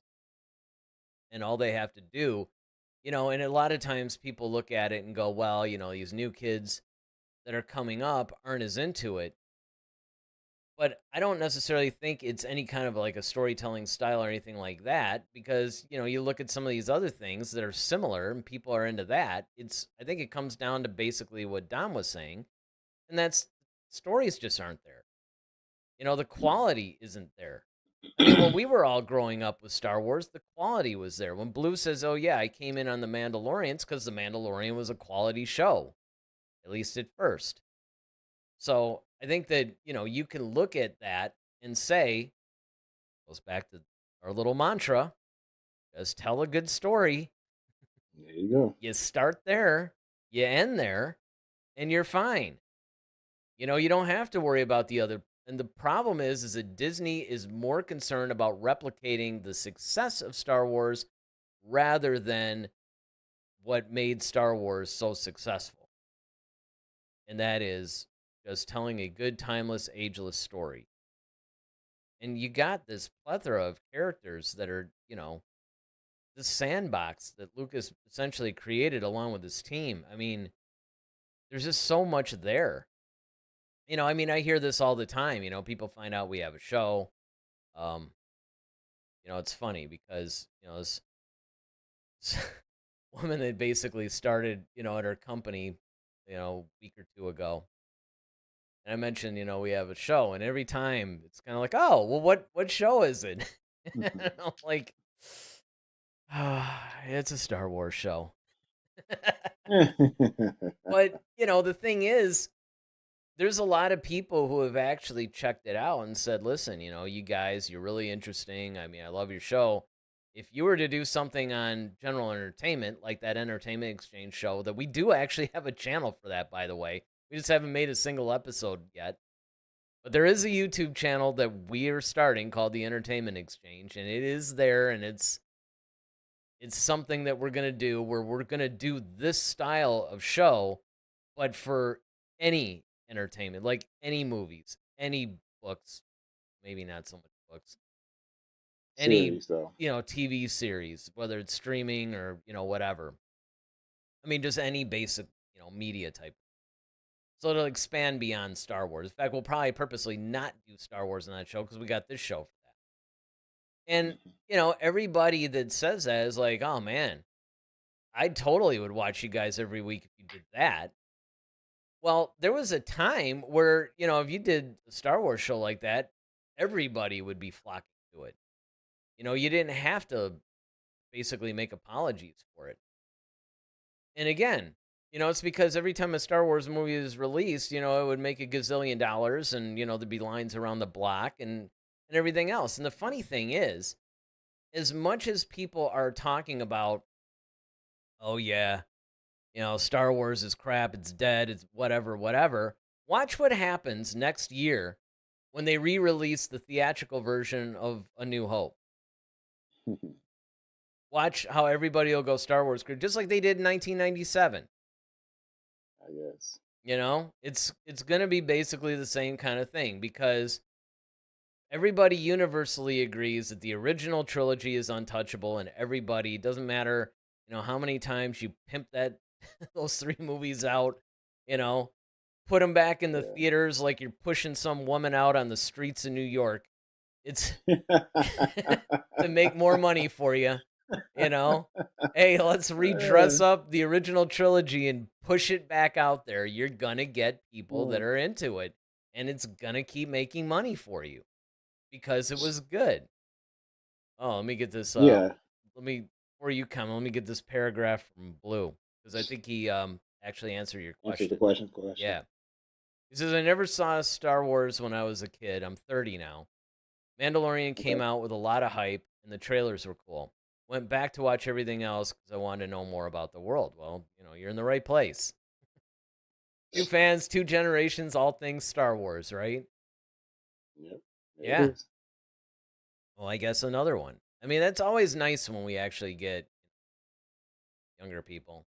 And all they have to do, and a lot of times people look at it and go, well, these new kids that are coming up aren't as into it. But I don't necessarily think it's any kind of like a storytelling style or anything like that because, you look at some of these other things that are similar and people are into that. I think it comes down to basically what Dom was saying, and that's stories just aren't there. The quality isn't there. I mean, when we were all growing up with Star Wars, the quality was there. When Blue says, "Oh yeah, I came in on the Mandalorians because the Mandalorian was a quality show, at least at first." So I think that you can look at that and say, goes back to our little mantra: just tell a good story. There you go. You start there, you end there, and you're fine. You don't have to worry about the other. And the problem is that Disney is more concerned about replicating the success of Star Wars rather than what made Star Wars so successful. And that is just telling a good, timeless, ageless story. And you got this plethora of characters that are, this sandbox that Lucas essentially created along with his team. I mean, there's just so much there. I mean, I hear this all the time. People find out we have a show. Um, it's funny because, this woman that basically started, at her company, a week or two ago. And I mentioned, we have a show, and every time it's kind of like, oh, well, what show is it? And I'm like, it's a Star Wars show. But, the thing is, there's a lot of people who have actually checked it out and said, listen, you guys, you're really interesting. I mean, I love your show. If you were to do something on general entertainment, like that Entertainment Exchange show, that we do actually have a channel for that, by the way. We just haven't made a single episode yet. But there is a YouTube channel that we are starting called the Entertainment Exchange, and it is there, and it's something that we're going to do where we're going to do this style of show, but for any entertainment, like any movies, any books, maybe not so much books, any, Series, though. TV series, whether it's streaming or, whatever. I mean, just any basic, media type. So it'll expand beyond Star Wars. In fact, we'll probably purposely not do Star Wars on that show because we got this show for that. And, everybody that says that is like, oh, man, I totally would watch you guys every week if you did that. Well, there was a time where, if you did a Star Wars show like that, everybody would be flocking to it. You didn't have to basically make apologies for it. And again, it's because every time a Star Wars movie is released, it would make a gazillion dollars and, there'd be lines around the block and everything else. And the funny thing is, as much as people are talking about, oh, yeah, Star Wars is crap, it's dead, it's whatever, watch what happens next year when they re-release the theatrical version of A New Hope. Watch how everybody will go Star Wars, just like they did in 1997. I guess. It's going to be basically the same kind of thing because everybody universally agrees that the original trilogy is untouchable, and everybody, doesn't matter, how many times you pimp those 3 movies out, put them back in the theaters like you're pushing some woman out on the streets of New York. It's to make more money for you. Hey, let's redress up the original trilogy and push it back out there. You're gonna get people that are into it, and it's gonna keep making money for you because it was good. Oh, let me get this. Before you come, let me get this paragraph from Blue because I think he actually answered your question. Answered the question. Yeah. He says, I never saw Star Wars when I was a kid. I'm 30 now. Mandalorian came out with a lot of hype, and the trailers were cool. Went back to watch everything else because I wanted to know more about the world. Well, you're in the right place. 2 fans, 2 generations, all things Star Wars, right? Yep. Yeah. Well, I guess another one. I mean, that's always nice when we actually get younger people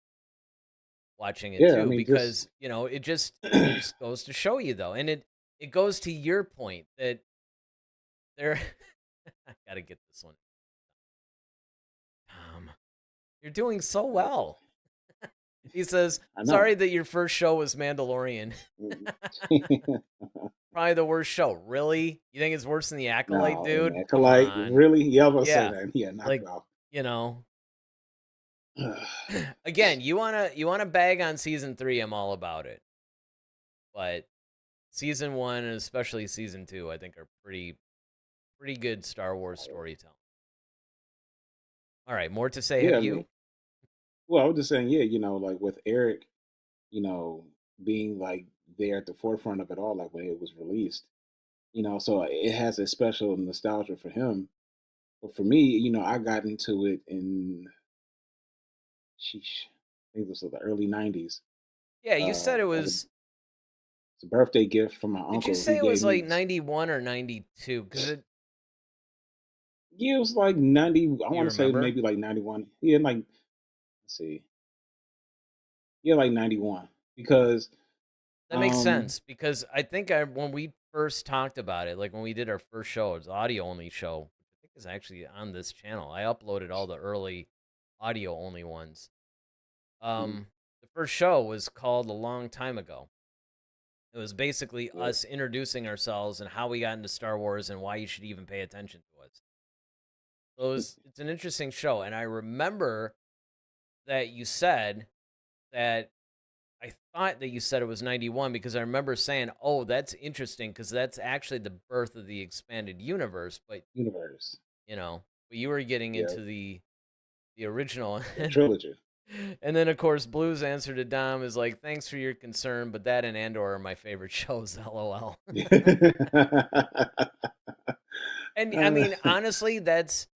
watching it too, because it just goes to show you though, and it goes to your point that they're. I gotta get this one. You're doing so well. He says, sorry that your first show was Mandalorian. Probably the worst show. Really? You think it's worse than The Acolyte, dude? Acolyte? Really? Yeah, I was going to say that. Yeah, knock it off. Again, you wanna bag on season 3, I'm all about it. But season 1 and especially season 2, I think are pretty good Star Wars storytelling. All right, more to say. Have you? Well, I was just saying, like with Eric, being like there at the forefront of it all, like when it was released, so it has a special nostalgia for him. But for me, I got into it in, I think it was the early 90s. Yeah, you said it was. It's a birthday gift from my uncle. Did you say it was like 91 or 92? Because yeah, it was like 90. I want to say maybe like 91. Yeah, like, let's see. Yeah, like 91. Because That makes Um, sense because I think when we first talked about it, like when we did our first show, it was audio only show. I think it's actually on this channel. I uploaded all the early audio only ones. mm, The first show was called A Long Time Ago. It was basically yeah, us introducing ourselves and how we got into Star Wars and why you should even pay attention to us. So it's an interesting show, and I remember that you said that I thought that you said it was 91 because I remember saying, "Oh, that's interesting because that's actually the birth of the expanded universe." But, universe. you know, but you were getting Yeah, into the original. the trilogy. And then of course Blue's answer to Dom is like, "Thanks for your concern, but that and Andor are my favorite shows." LOL. And I Uh, mean, honestly, that's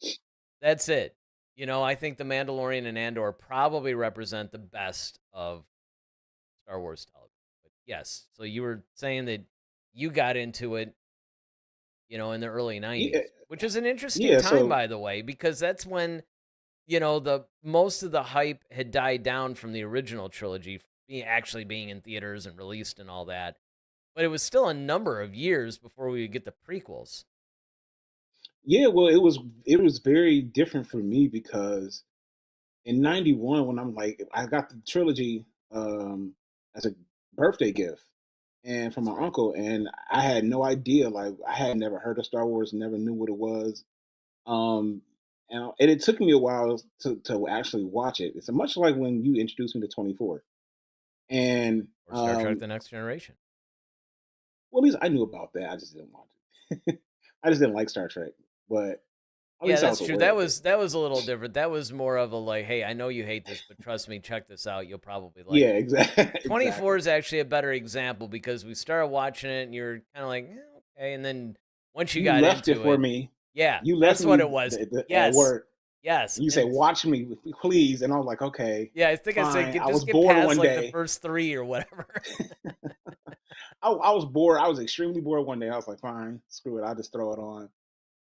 it. You know, I think The Mandalorian and Andor probably represent the best of Star Wars television. But yes, so you were saying that you got into it, in the early yeah, 90s, which is an interesting yeah. time, So by the way, because that's when, the most of the hype had died down from the original trilogy being in theaters and released and all that. But it was still a number of years before we would get the prequels. yeah, well, it was very different for me because in '91 when I'm like I got the trilogy as a birthday gift and from That's my right. uncle, and I had no idea, like I had never heard of Star Wars, never knew what it was. Um and it took me a while to actually watch it. It's much like when you introduced me to 24. And Or Star Trek The Next Generation. well, at least I knew about that. I just didn't watch it. I just didn't like Star Trek, but at Yeah, least I that's was true. aware That of it. was that was a little different. That was more of a like, hey, I know you hate this, but trust me, check this out. You'll probably like Yeah, it. exactly. 24 Exactly. is actually a better example because we started watching it and you're kind of like, okay. And then once you You got left it into for it, me. yeah, You left that's what it me was. at Yes. work, Yes. and you say, And "Watch me, please." And I was like, "Okay, yeah, I think I said, fine." I was just get bored past one like the day. first three or whatever. I was bored. I was extremely bored one day. I was like, "Fine, screw it. I'll just throw it on."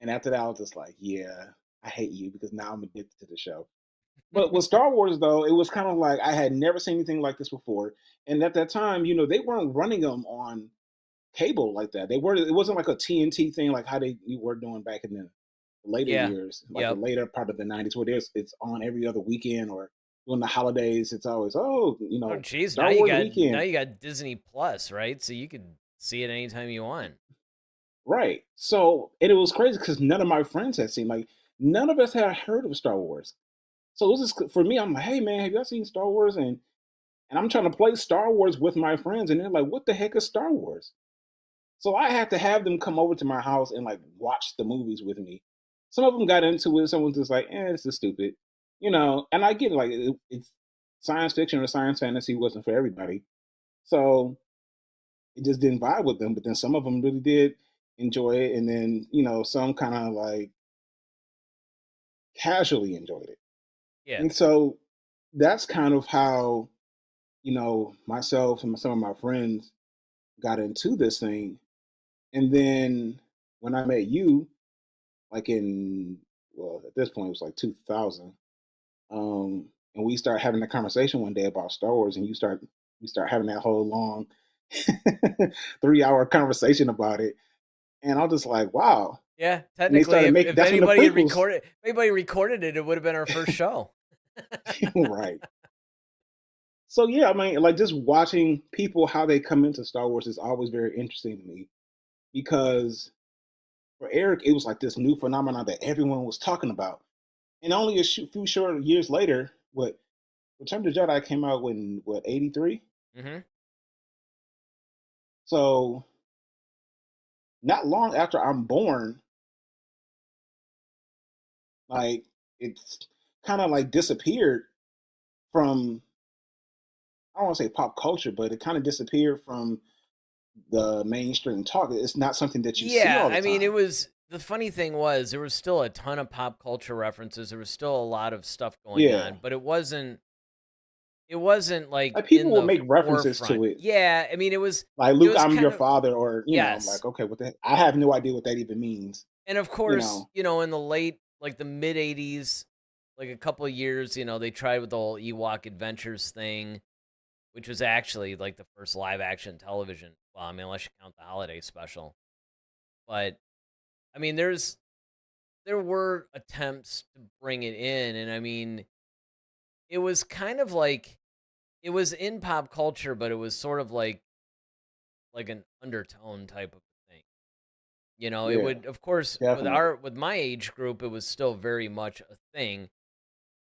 And after that, I was just like, "Yeah, I hate you because now I'm addicted to the show." But with Star Wars, though, it was kind of like I had never seen anything like this before. And at that time, they weren't running them on cable like that. They were. It wasn't like a TNT thing like how you were doing back in the later Yeah. years, like the Yep. later part of the '90s, where it's on every other weekend or during the holidays. It's always Oh, geez. Now Star you Wars got now weekend, you got Disney Plus, right? So you could see it anytime you want. right? So and it was crazy because none of my friends had seen like none of us had heard of Star Wars. So it was just for me. I'm like, hey man, have y'all seen Star Wars? And I'm trying to play Star Wars with my friends, and they're like, "What the heck is Star Wars?" So I had to have them come over to my house and like watch the movies with me. Some of them got into it. Some was just like, this is stupid, And I get it, like it's science fiction or science fantasy wasn't for everybody, so it just didn't vibe with them. But then some of them really did enjoy it, and then some kind of like casually enjoyed it. Yeah. And so that's kind of how myself and some of my friends got into this thing. And then when I met you, like at this point, it was like 2000. And we start having a conversation one day about Star Wars, and we start having that whole long 3-hour conversation about it. And I'm just like, wow. Yeah, And they technically, started making, if that's when the anybody had prequels, recorded if anybody recorded it, it would have been our first show. right. So yeah, I mean, like just watching people how they come into Star Wars is always very interesting to me because for Eric, it was like this new phenomenon that everyone was talking about. And only a few short years later, Return of the Jedi came out when what 83. Hmm. So not long after I'm born, like it's kind of like disappeared from I don't want to say pop culture, but it kind of disappeared from the mainstream talk. It's not something that you see Yeah, all the I mean, it time. was the funny thing was there was still a ton of pop culture references. There was still a lot of stuff going Yeah, on, but it wasn't like like people in will the make references forefront. to it, Yeah, I mean, it was like it Luke, was I'm your kind of father, or I'm yes. like, okay, what the heck? I have no idea what that even means. And of You course, know, in the late like the mid 80s, like a couple of years, they tried with the whole Ewok Adventures thing. which was actually like the first live action television. Well, I mean, unless you count the holiday special, but I mean, there were attempts to bring it in, and I mean, it was kind of like it was in pop culture, but it was sort of like an undertone type of thing. You know, it Yeah, would, of course, definitely. with my age group, it was still very much a thing.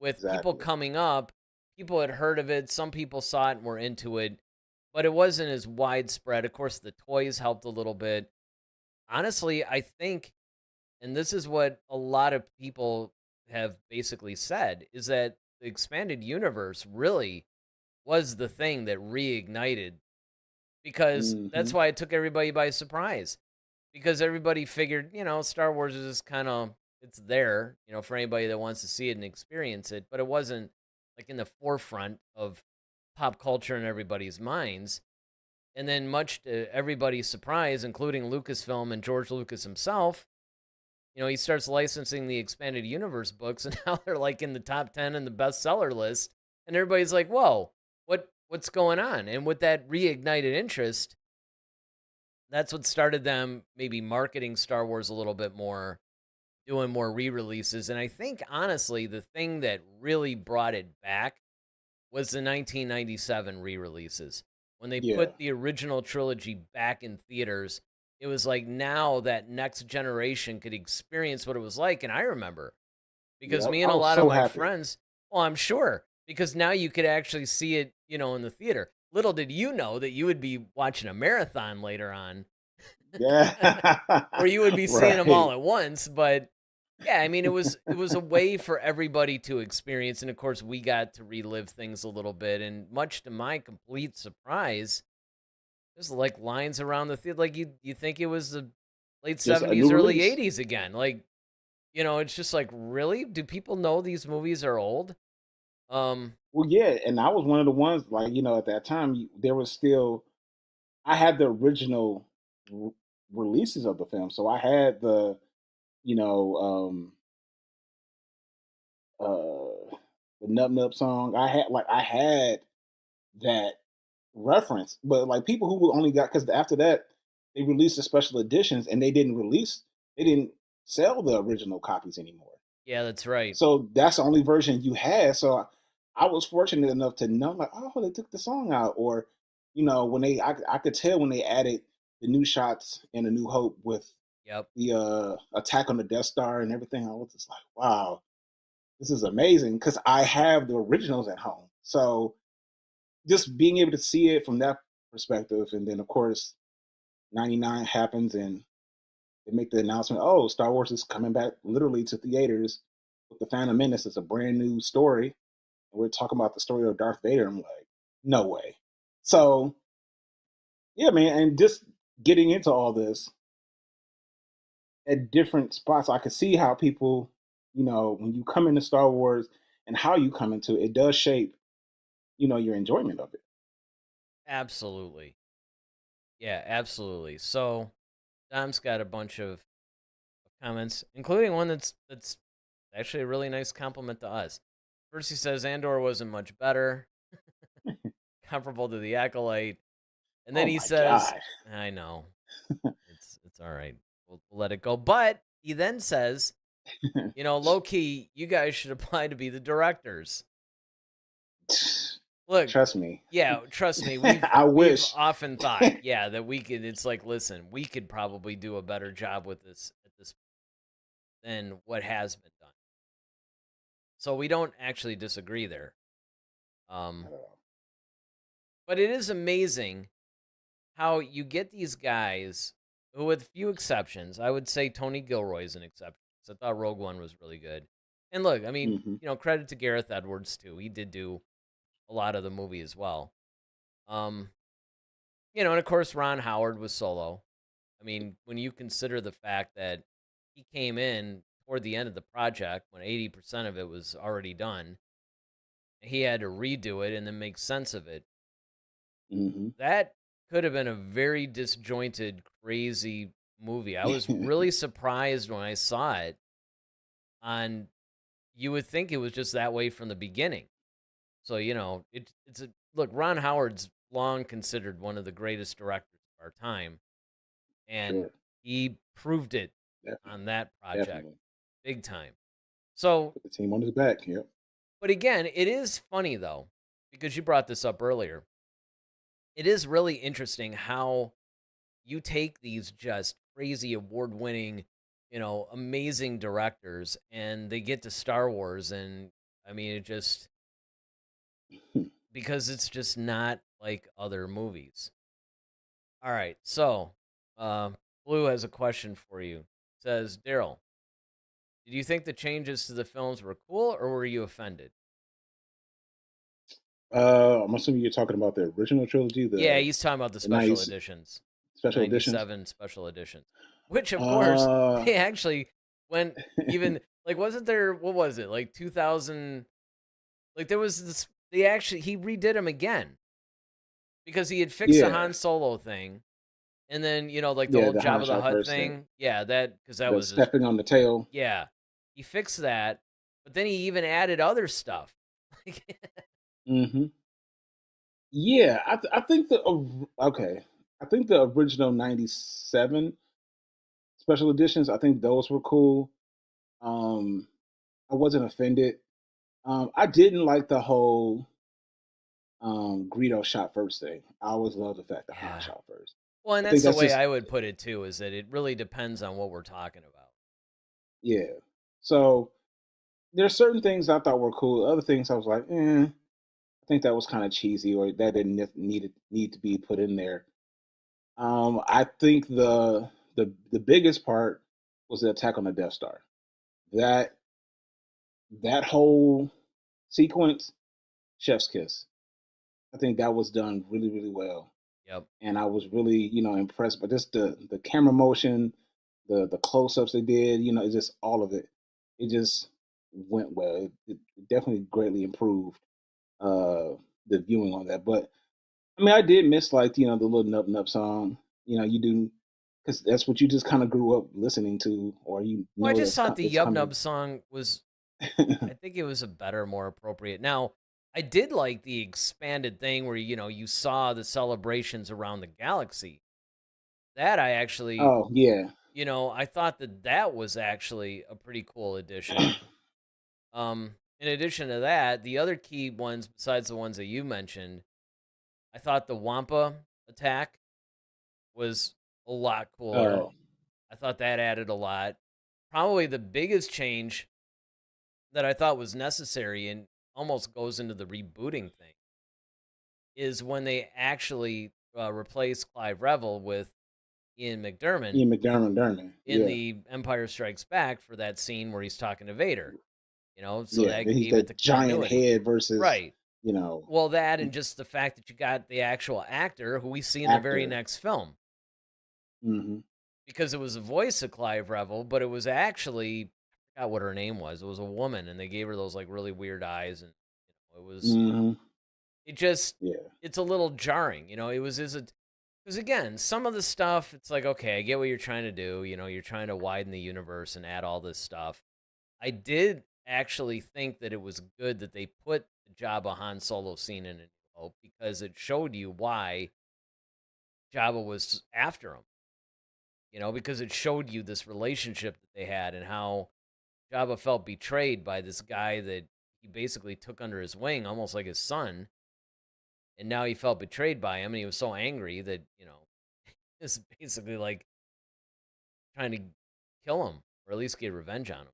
With people Exactly. coming up, people had heard of it. Some people saw it and were into it, but it wasn't as widespread. Of course, the toys helped a little bit. Honestly, I think, and this is what a lot of people have basically said, is that the expanded universe really was the thing that reignited, because that's Hmm. why it took everybody by surprise, because everybody figured, Star Wars is just kind of, it's there, for anybody that wants to see it and experience it, but it wasn't like in the forefront of pop culture in everybody's minds. And then, much to everybody's surprise, including Lucasfilm and George Lucas himself, he starts licensing the expanded universe books, and now they're like in the top 10 in the bestseller list, and everybody's like, "Whoa, what's going on?" And with that reignited interest, that's what started them maybe marketing Star Wars a little bit more, doing more re-releases. And I think honestly, the thing that really brought it back was the 1997 re-releases. When they Yeah. put the original trilogy back in theaters, it was like now that next generation could experience what it was like. And I remember, because Yep. me I and a was lot of so my happy. friends, well, I'm sure, because now you could actually see it, in the theater. Little did you know that you would be watching a marathon later on, Yeah. or you would be seeing them all Right. at once. But yeah, I mean, it was a way for everybody to experience, and of course, we got to relive things a little bit. And much to my complete surprise, there's like lines around the theater, like you think it was the late Just a new '70s, early release. '80s again. Like, it's just like, really, do people know these movies are old? Um, Well, yeah, and I was one of the ones like at that time there was still I had the original re- releases of the film, so I had the you know the Nub Nub song. I had that reference, but like people who only got because after that they released the special editions and they didn't sell the original copies anymore. yeah, that's right. So that's the only version you had. So I was fortunate enough to know, like, oh, they took the song out, or when I could tell when they added the new shots in A New Hope with Yep. the attack on the Death Star and everything. I was just like, wow, this is amazing because I have the originals at home. So just being able to see it from that perspective, and then of course '99 happens and they make the announcement, oh, Star Wars is coming back literally to theaters with the Phantom Menace. It's a brand new story. And we're talking about the story of Darth Vader. I'm like, no way. So yeah, man, and just getting into all this at different spots, I could see how people, when you come into Star Wars and how you come into it, it does shape, your enjoyment of it. Absolutely. Yeah, absolutely. So Dom's got a bunch of comments, including one that's actually a really nice compliment to us. First, he says Andor wasn't much better, comparable to the Acolyte, and then Oh he my says, God. "I know, it's all right. We'll let it go." But he then says, low key, you guys should apply to be the directors. Look, Trust me. yeah, trust me, we've I we've wish. often thought, yeah, that we could. It's like, listen, we could probably do a better job with this at this than what has been done. So we don't actually disagree there. Um, but it is amazing how you get these guys who, with few exceptions, I would say Tony Gilroy is an exception, 'cause I thought Rogue One was really good. And look, I mean, Hmm. credit to Gareth Edwards too. He did do a lot of the movie as well. Um, and of course Ron Howard was Solo. I mean, when you consider the fact that he came in toward the end of the project when 80% of it was already done, he had to redo it and then make sense of it. Hmm. That could have been a very disjointed, crazy movie. I was really surprised when I saw it on, you would think it was just that way from the beginning. So, it's a look, Ron Howard's long considered one of the greatest directors of our time, and Sure. he proved it Definitely. on that project Definitely. big time. So, Put the team on his back. Yep. but again, it is funny though, because you brought this up earlier. It is really interesting how you take these just crazy award-winning, amazing directors and they get to Star Wars and I mean it just because it's just not like other movies. All right, so Blue has a question for you. It says, Daryl, did you think the changes to the films were cool or were you offended? I'm assuming you're talking about the original trilogy, Yeah, the he's talking about the the special 90s editions, the special editions. 97 special editions, which of course Uh, they actually went even like wasn't there what was it like 2000 like there was this they actually he redid them again because he had fixed the yeah, Han Solo thing and then like the yeah, whole the Han Jabba the shot Hutt first thing, thing. Yeah, that because that the was his stepping on the tail. yeah. He fixed that, but then he even added other stuff. Like, Hmm. Yeah, I think okay. I think the original '97 special editions. I think those were cool. Um, I wasn't offended. I didn't like the whole Greedo shot first thing. I always loved the fact that Han yeah. shot first. Well, and I think that's the that's way just I would put it too, is that it really depends on what we're talking about. yeah. So there's certain things I thought were cool. Other things I was like, I think that was kind of cheesy, or that didn't need to be put in there. I think the biggest part was the attack on the Death Star. That that whole sequence, chef's kiss. I think that was done really really well, Yep. and I was really impressed by just the camera motion, the close ups they did. It's just all of it. It just went well. It definitely greatly improved the viewing on that. But I mean, I did miss like the little Nup Nup song. You do because that's what you just kind of grew up listening to, or Well, I just that's thought the it's Yub kind of Nub song was I think it was a better, more appropriate. Now, I did like the expanded thing where you saw the celebrations around the galaxy. That I actually, oh yeah. I thought that was actually a pretty cool addition. In addition to that, the other key ones besides the ones that you mentioned, I thought the Wampa attack was a lot cooler. Oh I thought that added a lot. Probably the biggest change that I thought was necessary and almost goes into the rebooting thing is when they actually replaced Clive Revel with Ian McDermott Ian McDermott. in Yeah. the Empire Strikes Back for that scene where he's talking to Vader. So Yeah, that then he's gave it the that giant continuity. head versus, Right. you know, Well, that and just the fact that you got the actual actor who we see in the very actor. next film. Hmm. Because it was the voice of Clive Revel, but it was actually I forgot what her name was. It was a woman, and they gave her those like really weird eyes, and it was Hmm. it just Yeah. it's a little jarring. It was is it because again, some of the stuff it's like okay, I get what you're trying to do. You're trying to widen the universe and add all this stuff. I did actually think that it was good that they put the Jabba Han Solo scene in A New Hope because it showed you why Jabba was after him. Because it showed you this relationship that they had and how Jabba felt betrayed by this guy that he basically took under his wing, almost like his son. And now he felt betrayed by him, and he was so angry that is basically like trying to kill him or at least get revenge on him,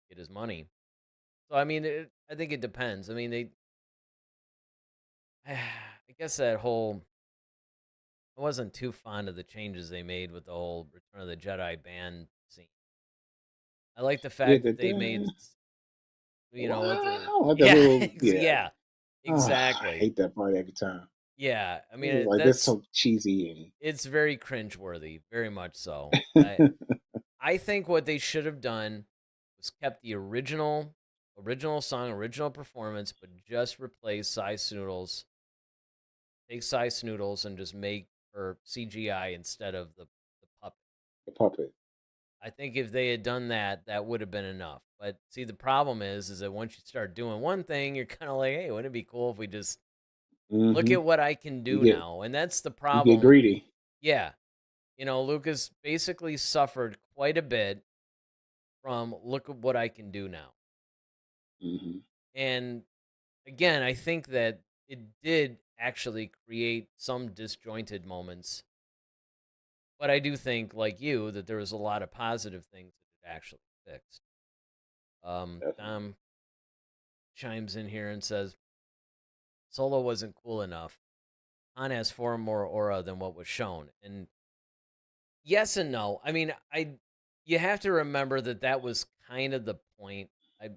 get his money. So I mean, I think it depends. I mean, I guess that whole I wasn't too fond of the changes they made with the whole Return of the Jedi band scene. I like the Yeah. fact that they made with the Wow. Like that yeah, little, yeah. yeah, I exactly. hate that part every time. Yeah, I mean, It's like that's that's so cheesy it's very cringeworthy, very much so. I and I think what they should have done was kept the original song, original performance, but just replace Cy Snoodles. Take Cy Snoodles and just make her CGI instead of the puppet. the puppet. I think if they had done that, that would have been enough. But see, the problem is that once you start doing one thing, you're kind of like, hey, wouldn't it be cool if we just look Hmm. at what I can You do get now? And that's the you get problem. greedy. Yeah. Lucas basically suffered quite a bit from look at what I can do now. Hmm. And again, I think that it did actually create some disjointed moments. But I do think, like you, that there was a lot of positive things that it actually fixed. Definitely. Dom chimes in here and says Solo wasn't cool enough. Han has far more aura than what was shown. And yes and no. I mean, you have to remember that that was kind of the point. I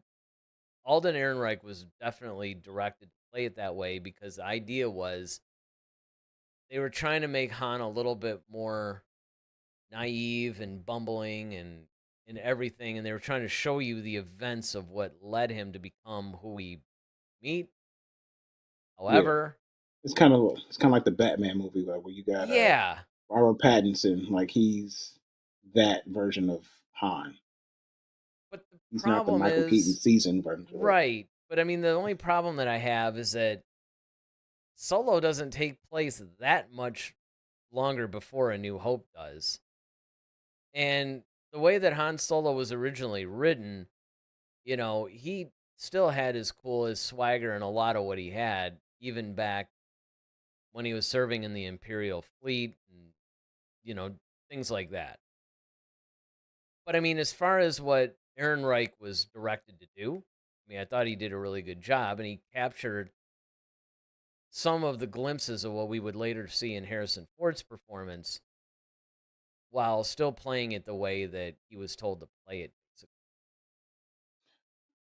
Alden Ehrenreich was definitely directed to play it that way because the idea was they were trying to make Han a little bit more naive and bumbling and everything, and they were trying to show you the events of what led him to become who we meet. Yeah. However, It's kind of like the Batman movie, like where you got yeah, Robert Pattinson, like he's that version of Han. but the He's not the problem Michael Keaton is seasoned version of it. right. But I mean, the only problem that I have is that Solo doesn't take place that much longer before A New Hope does. And the way that Han Solo was originally written, he still had his cool, his swagger, and a lot of what he had, even back when he was serving in the Imperial fleet and, you know, things like that. But I mean, as far as what Aaron Reich was directed to do, I mean, I thought he did a really good job and he captured some of the glimpses of what we would later see in Harrison Ford's performance while still playing it the way that he was told to play it.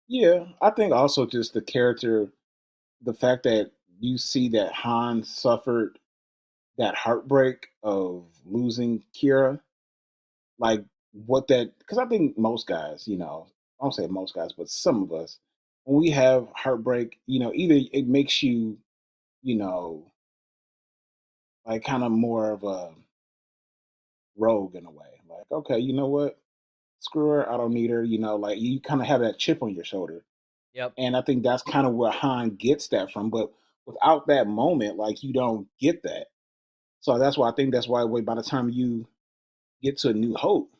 Yeah, I think also just the character, the fact that you see that Han suffered that heartbreak of losing Kira, like what that, because I think most guys, I don't say most guys, but some of us, when we have heartbreak, either it makes you, you know, like kind of more of a rogue in a way. Like, okay, you know what? Screw her. I don't need her. Like you kind of have that chip on your shoulder. Yep. And I think that's kind of where Han gets that from. But without that moment, like you don't get that. So that's why I think that's why by the time you get to A New Hope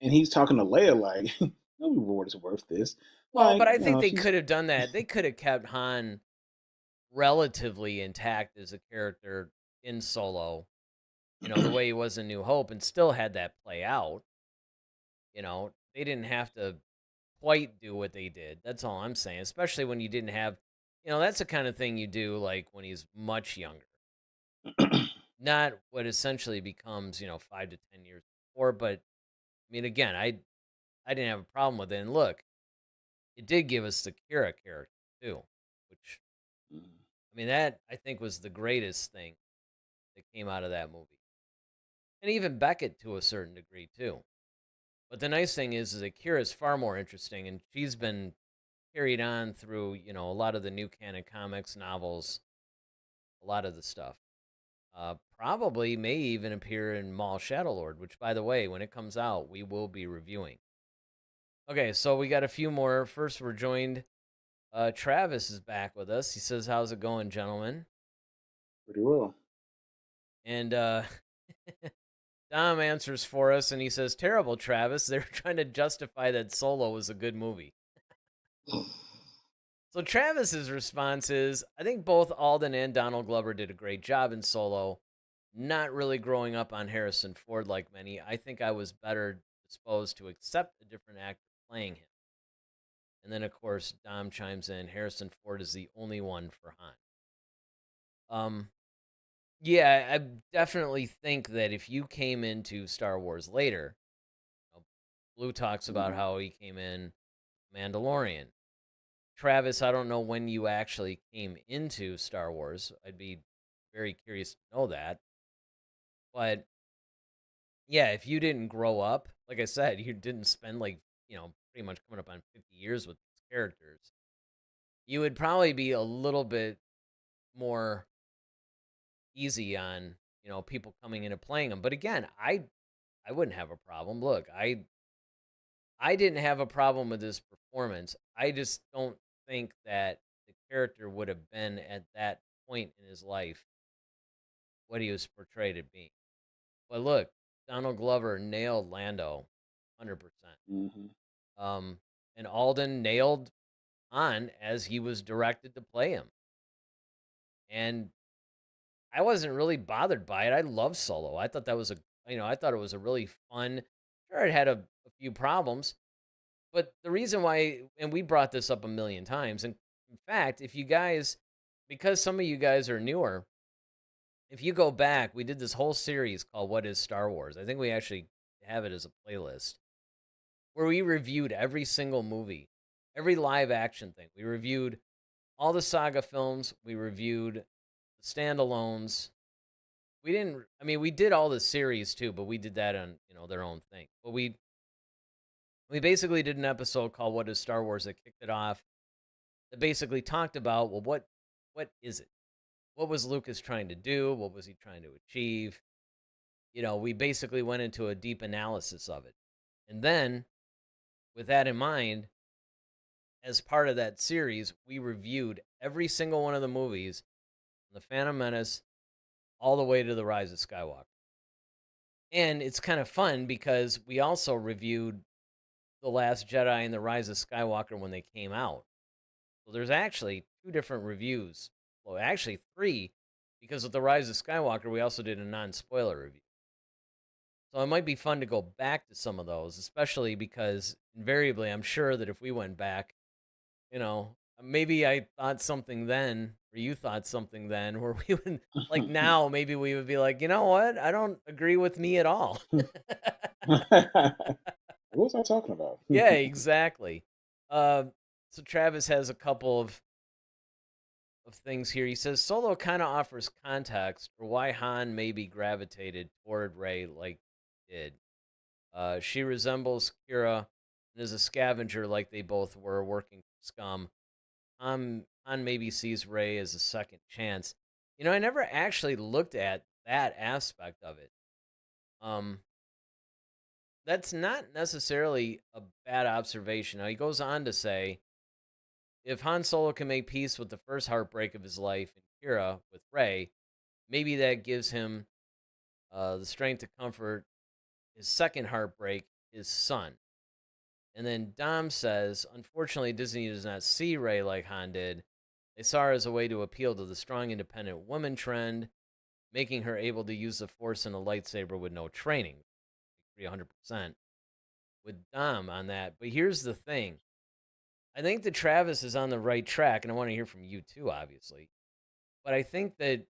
and he's talking to Leia like, no reward is worth this. Well, Like, but I think they she's could have done that. They could have kept Han relatively intact as a character in Solo, the way he was in New Hope, and still had that play out. They didn't have to quite do what they did. That's all I'm saying, especially when you didn't have, that's the kind of thing you do like when he's much younger, not what essentially becomes, 5 to 10 years before. But I mean, again, I didn't have a problem with it. And look, it did give us the Kira character too, which I mean that I think was the greatest thing that came out of that movie, and even Beckett to a certain degree too. But the nice thing is that Kira is far more interesting, and she's been carried on through a lot of the new canon comics, novels, a lot of the stuff. Probably may even appear in Maul Shadowlord, which, by the way, when it comes out, we will be reviewing. Okay, so we got a few more. First, we're joined. Travis is back with us. He says, "How's it going, gentlemen?" pretty well. And Dom answers for us, and he says, "Terrible, Travis. They're trying to justify that Solo was a good movie." So Travis's response is, "I think both Alden and Donald Glover did a great job in Solo. Not really growing up on Harrison Ford like many. I think I was better disposed to accept a different actor playing him." And then, of course, Dom chimes in, "Harrison Ford is the only one for Han." Um, yeah, I definitely think that if you came into Star Wars later, Blue talks about Mhm. how he came in Mandalorian. Travis, I don't know when you actually came into Star Wars. I'd be very curious to know that. But yeah, if you didn't grow up, like I said, you didn't spend like, pretty much coming up on 50 years with these characters, you would probably be a little bit more easy on, people coming in and playing them. But again, I I wouldn't have a problem. Look, I didn't have a problem with his performance. I just don't think that the character would have been at that point in his life what he was portrayed at being. But look, Donald Glover nailed Lando, 100%. Hmm. Um, and Alden nailed Han as he was directed to play him. And I wasn't really bothered by it. I love Solo. I thought that was I thought it was a really fun. Sure, it had a few problems, but the reason why, and we brought this up a million times, and in fact, if you guys, because some of you guys are newer, if you go back, we did this whole series called "What Is Star Wars." I think we actually have it as a playlist where we reviewed every single movie, every live action thing. We reviewed all the saga films. We reviewed the standalones. We didn't. I mean, we did all the series too, but we did that on their own thing. But we basically did an episode called "What Is Star Wars" that kicked it off. That basically talked about, well, what is it? What was Lucas trying to do? What was he trying to achieve? We basically went into a deep analysis of it, and then with that in mind, as part of that series, we reviewed every single one of the movies, from The Phantom Menace all the way to The Rise of Skywalker. And it's kind of fun because we also reviewed The Last Jedi and The Rise of Skywalker when they came out. So there's actually two different reviews. Well, actually three, because with The Rise of Skywalker, we also did a non-spoiler review. So it might be fun to go back to some of those, especially because invariably, I'm sure that if we went back, maybe I thought something then, or you thought something then, where we would, like now, maybe we would be like, you know what? I don't agree with me at all. What was I talking about? Yeah, exactly. So Travis has a couple of things here. He says Solo kind of offers context for why Han maybe gravitated toward Rey like he did. She resembles Kira and is a scavenger like they both were, working for scum. Han maybe sees Rey as a second chance. I never actually looked at that aspect of it. Um, that's not necessarily a bad observation. Now, he goes on to say, if Han Solo can make peace with the first heartbreak of his life in Kira with Rey, maybe that gives him the strength to comfort his second heartbreak, his son. And then Dom says, unfortunately, Disney does not see Rey like Han did. They saw her as a way to appeal to the strong, independent woman trend, making her able to use the Force and a lightsaber with no training. I agree 100% with Dom on that. But here's the thing. I think that Travis is on the right track, and I want to hear from you too, obviously. But I think that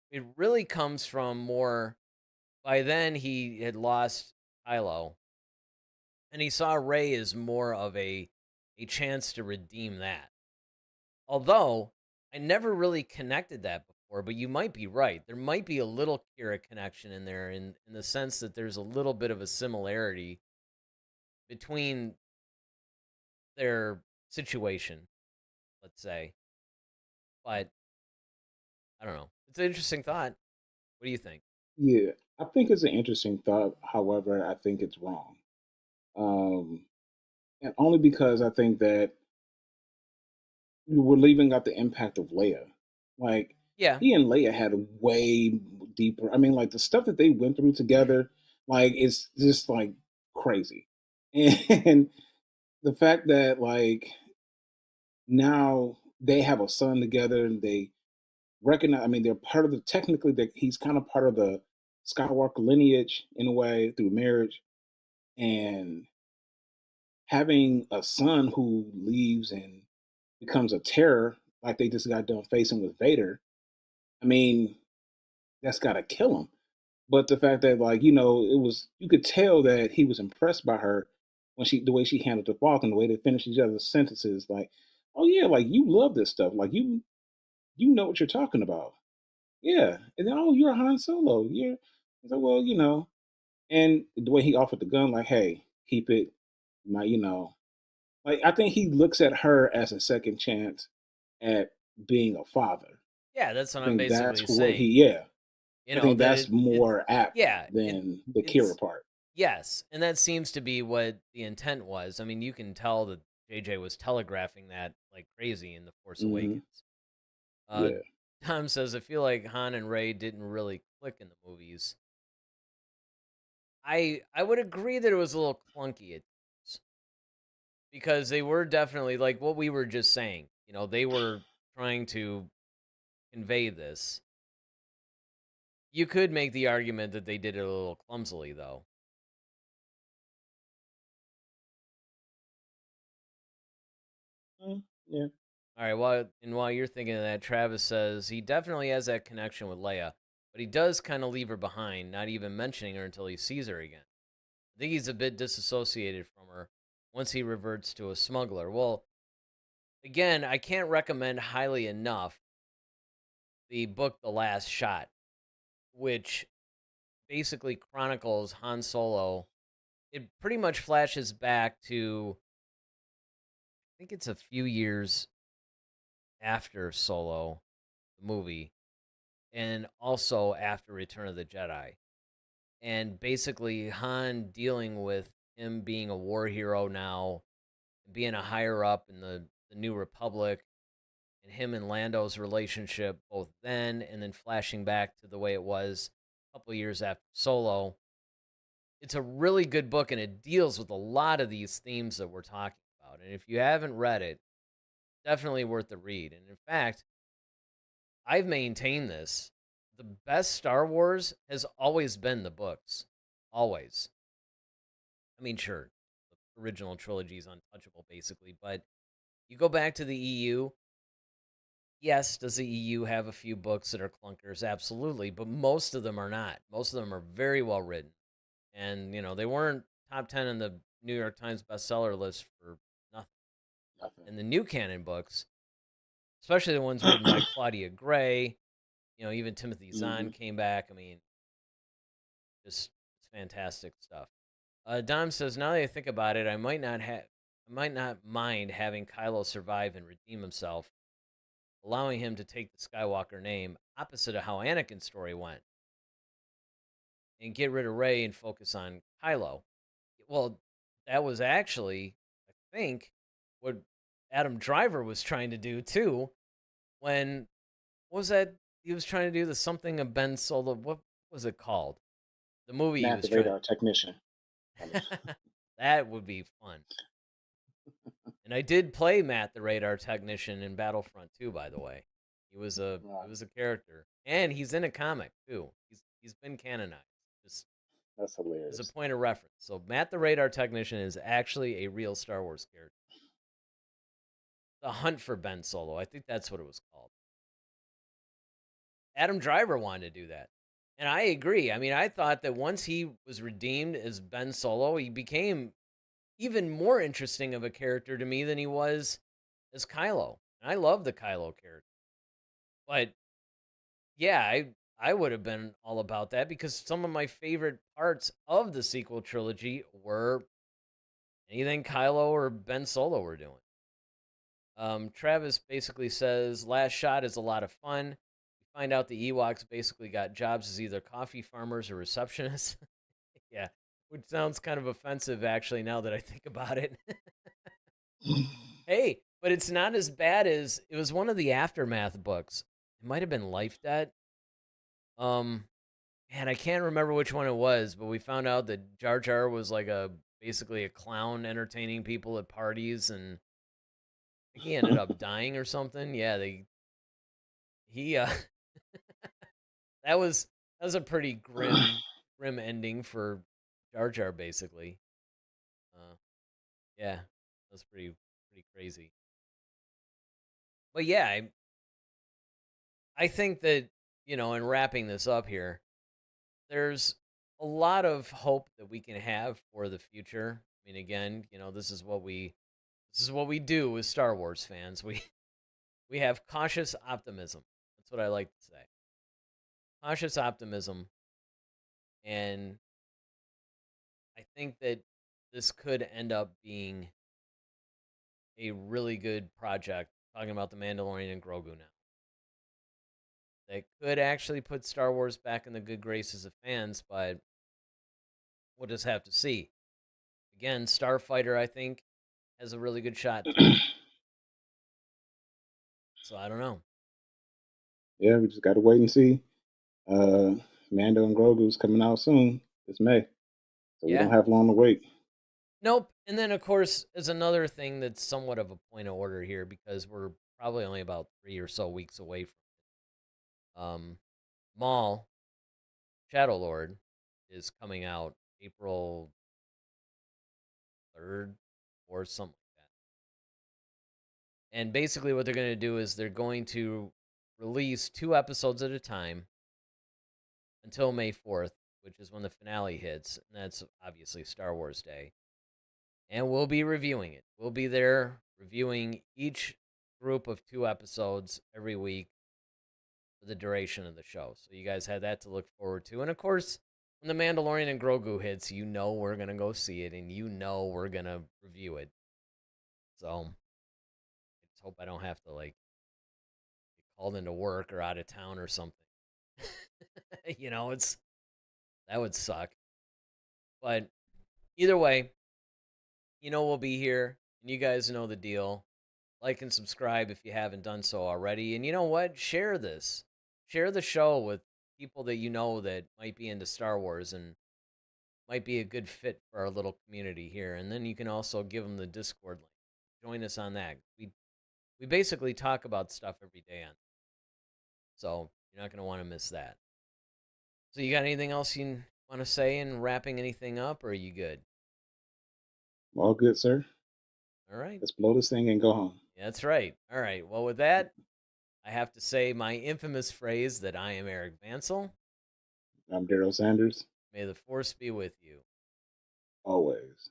it really comes from more, by then he had lost Kylo, and he saw Rey as more of a chance to redeem that. Although I never really connected that before, but you might be right. There might be a little Kira connection in there, in the sense that there's a little bit of a similarity between their situation, let's say. But I don't know. It's an interesting thought. What do you think? Yeah, I think it's an interesting thought. However, I think it's wrong. Um, and only because I think that we're leaving out the impact of Leia. Like, Yeah. he and Leia had a way deeper. I mean, like the stuff that they went through together, like it's just like crazy. And the fact that like now they have a son together and they recognize. I mean, they're part of the technically. He's kind of part of the Skywalker lineage in a way through marriage, and having a son who leaves and becomes a terror, like they just got done facing with Vader. I mean, that's got to kill him. But the fact that, like, it was, you could tell that he was impressed by her when the way she handled the Falcon, the way they finished each other's sentences, like, oh yeah, like you love this stuff, like you know what you're talking about, yeah. And then, oh, you're a Han Solo, you're, he's like, well, and the way he offered the gun, like, hey, keep it, my, like I think he looks at her as a second chance at being a father. Yeah, that's I what I'm think that's basically what he, saying. yeah. I think That that's more apt yeah, than the Kira it's part. Yes, and that seems to be what the intent was. I mean, you can tell that JJ was telegraphing that like crazy in The Force Hmm. Awakens. Uh, Yeah. Tom says, I feel like Han and Ray didn't really click in the movies. I would agree that it was a little clunky at times because they were definitely like what we were just saying. You know, they were trying to convey this. You could make the argument that they did it a little clumsily, though. Yeah. All right, while you're thinking of that, Travis says he definitely has that connection with Leia, but he does kind of leave her behind, not even mentioning her until he sees her again. I think he's a bit disassociated from her once he reverts to a smuggler. Well, again, I can't recommend highly enough the book The Last Shot, which basically chronicles Han Solo. It pretty much flashes back to, I think it's a few years after Solo, the movie, and also after Return of the Jedi. And basically, Han dealing with him being a war hero now, being a higher up in the New Republic, and him and Lando's relationship both then and then flashing back to the way it was a couple years after Solo. It's a really good book and it deals with a lot of these themes that we're talking about. And if you haven't read it, definitely worth the read. And in fact, I've maintained this. The best Star Wars has always been the books. Always. I mean, sure, the original trilogy is untouchable, basically, but you go back to the EU. Yes, does the EU have a few books that are clunkers? Absolutely, but most of them are not. Most of them are very well written, and they weren't top 10 in the New York Times bestseller list for nothing. Nothing. And the new canon books, especially the ones written by Claudia Gray, even Timothy Zahn Hmm. came back. I mean, just it's fantastic stuff. Dom says, now that I think about it, I might not mind having Kylo survive and redeem himself, allowing him to take the Skywalker name, opposite of how Anakin's story went, and get rid of Rey and focus on Kylo. Well, that was actually, I think, what Adam Driver was trying to do too. When what was that he was trying to do? The something of Ben Solo. What was it called? The movie he Matt, was the trying. radar technician. Kind of. That would be fun. And I did play Matt the radar technician in Battlefront 2, by the way. He Right. was a character. And he's in a comic too. He's been canonized. Just That's as a hilarious. point of reference. So Matt the radar technician is actually a real Star Wars character. The Hunt for Ben Solo. I think that's what it was called. Adam Driver wanted to do that. And I agree. I mean, I thought that once he was redeemed as Ben Solo, he became even more interesting of a character to me than he was as Kylo. And I love the Kylo character. But yeah, I would have been all about that because some of my favorite parts of the sequel trilogy were anything Kylo or Ben Solo were doing. Travis basically says Last Shot is a lot of fun. You find out the Ewoks basically got jobs as either coffee farmers or receptionists. Yeah, which sounds kind of offensive actually now that I think about it. Hey, but it's not as bad as it was one of the Aftermath books. It might have been Life Debt. Um, Man, I can't remember which one it was, but we found out that Jar Jar was like a basically a clown entertaining people at parties, and I think he ended up dying or something. Yeah, they he that was a pretty grim ending for Jar Jar basically. Uh, yeah, that was pretty crazy. But yeah, I think that in wrapping this up here, there's a lot of hope that we can have for the future. I mean, again, this is what we do as Star Wars fans. We have cautious optimism. That's what I like to say. Cautious optimism, and I think that this could end up being a really good project. Talking about the Mandalorian and Grogu now, that could actually put Star Wars back in the good graces of fans. But We'll just have to see. Again, Starfighter, I think, has a really good shot too. So I don't know. Yeah, we just got to wait and see. Mando and Grogu's coming out soon. This May. So we Yeah. don't have long to wait. Nope. And then, of course, is another thing that's somewhat of a point of order here because we're probably only about 3 or so weeks away from Maul, Shadow Lord, is coming out April 3rd or something like that. And basically what they're going to do is they're going to release 2 episodes at a time until May 4th, which is when the finale hits. And that's obviously Star Wars Day. And we'll be reviewing it. We'll be there reviewing each group of 2 episodes every week for the duration of the show. So you guys had that to look forward to. And of course, when The Mandalorian and Grogu hits, you know we're going to go see it, and you know we're going to review it. So I just hope I don't have to, like, get called into work or out of town or something. That would suck. But either way, we'll be here, and you guys know the deal. Like and subscribe if you haven't done so already. And you know what? Share this. Share the show with people that you know that might be into Star Wars and might be a good fit for our little community here. And then you can also give them the Discord link. Join us on that. We basically talk about stuff every day on. So you're not going to want to miss that. So you got anything else you want to say in wrapping anything up, or are you good? All good, sir. All right. Let's blow this thing and go home. Yeah, that's right. All right. Well, with that, I have to say my infamous phrase that I am Eric Bansell. I'm Daryl Sanders. May the Force be with you. Always.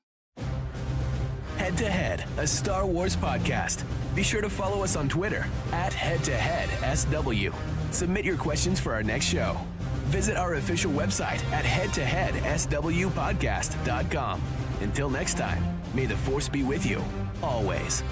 Head to Head, a Star Wars podcast. Be sure to follow us on Twitter @HeadToHeadSW. Submit your questions for our next show. Visit our official website at headtoheadswpodcast.com. Until next time, may the Force be with you, always.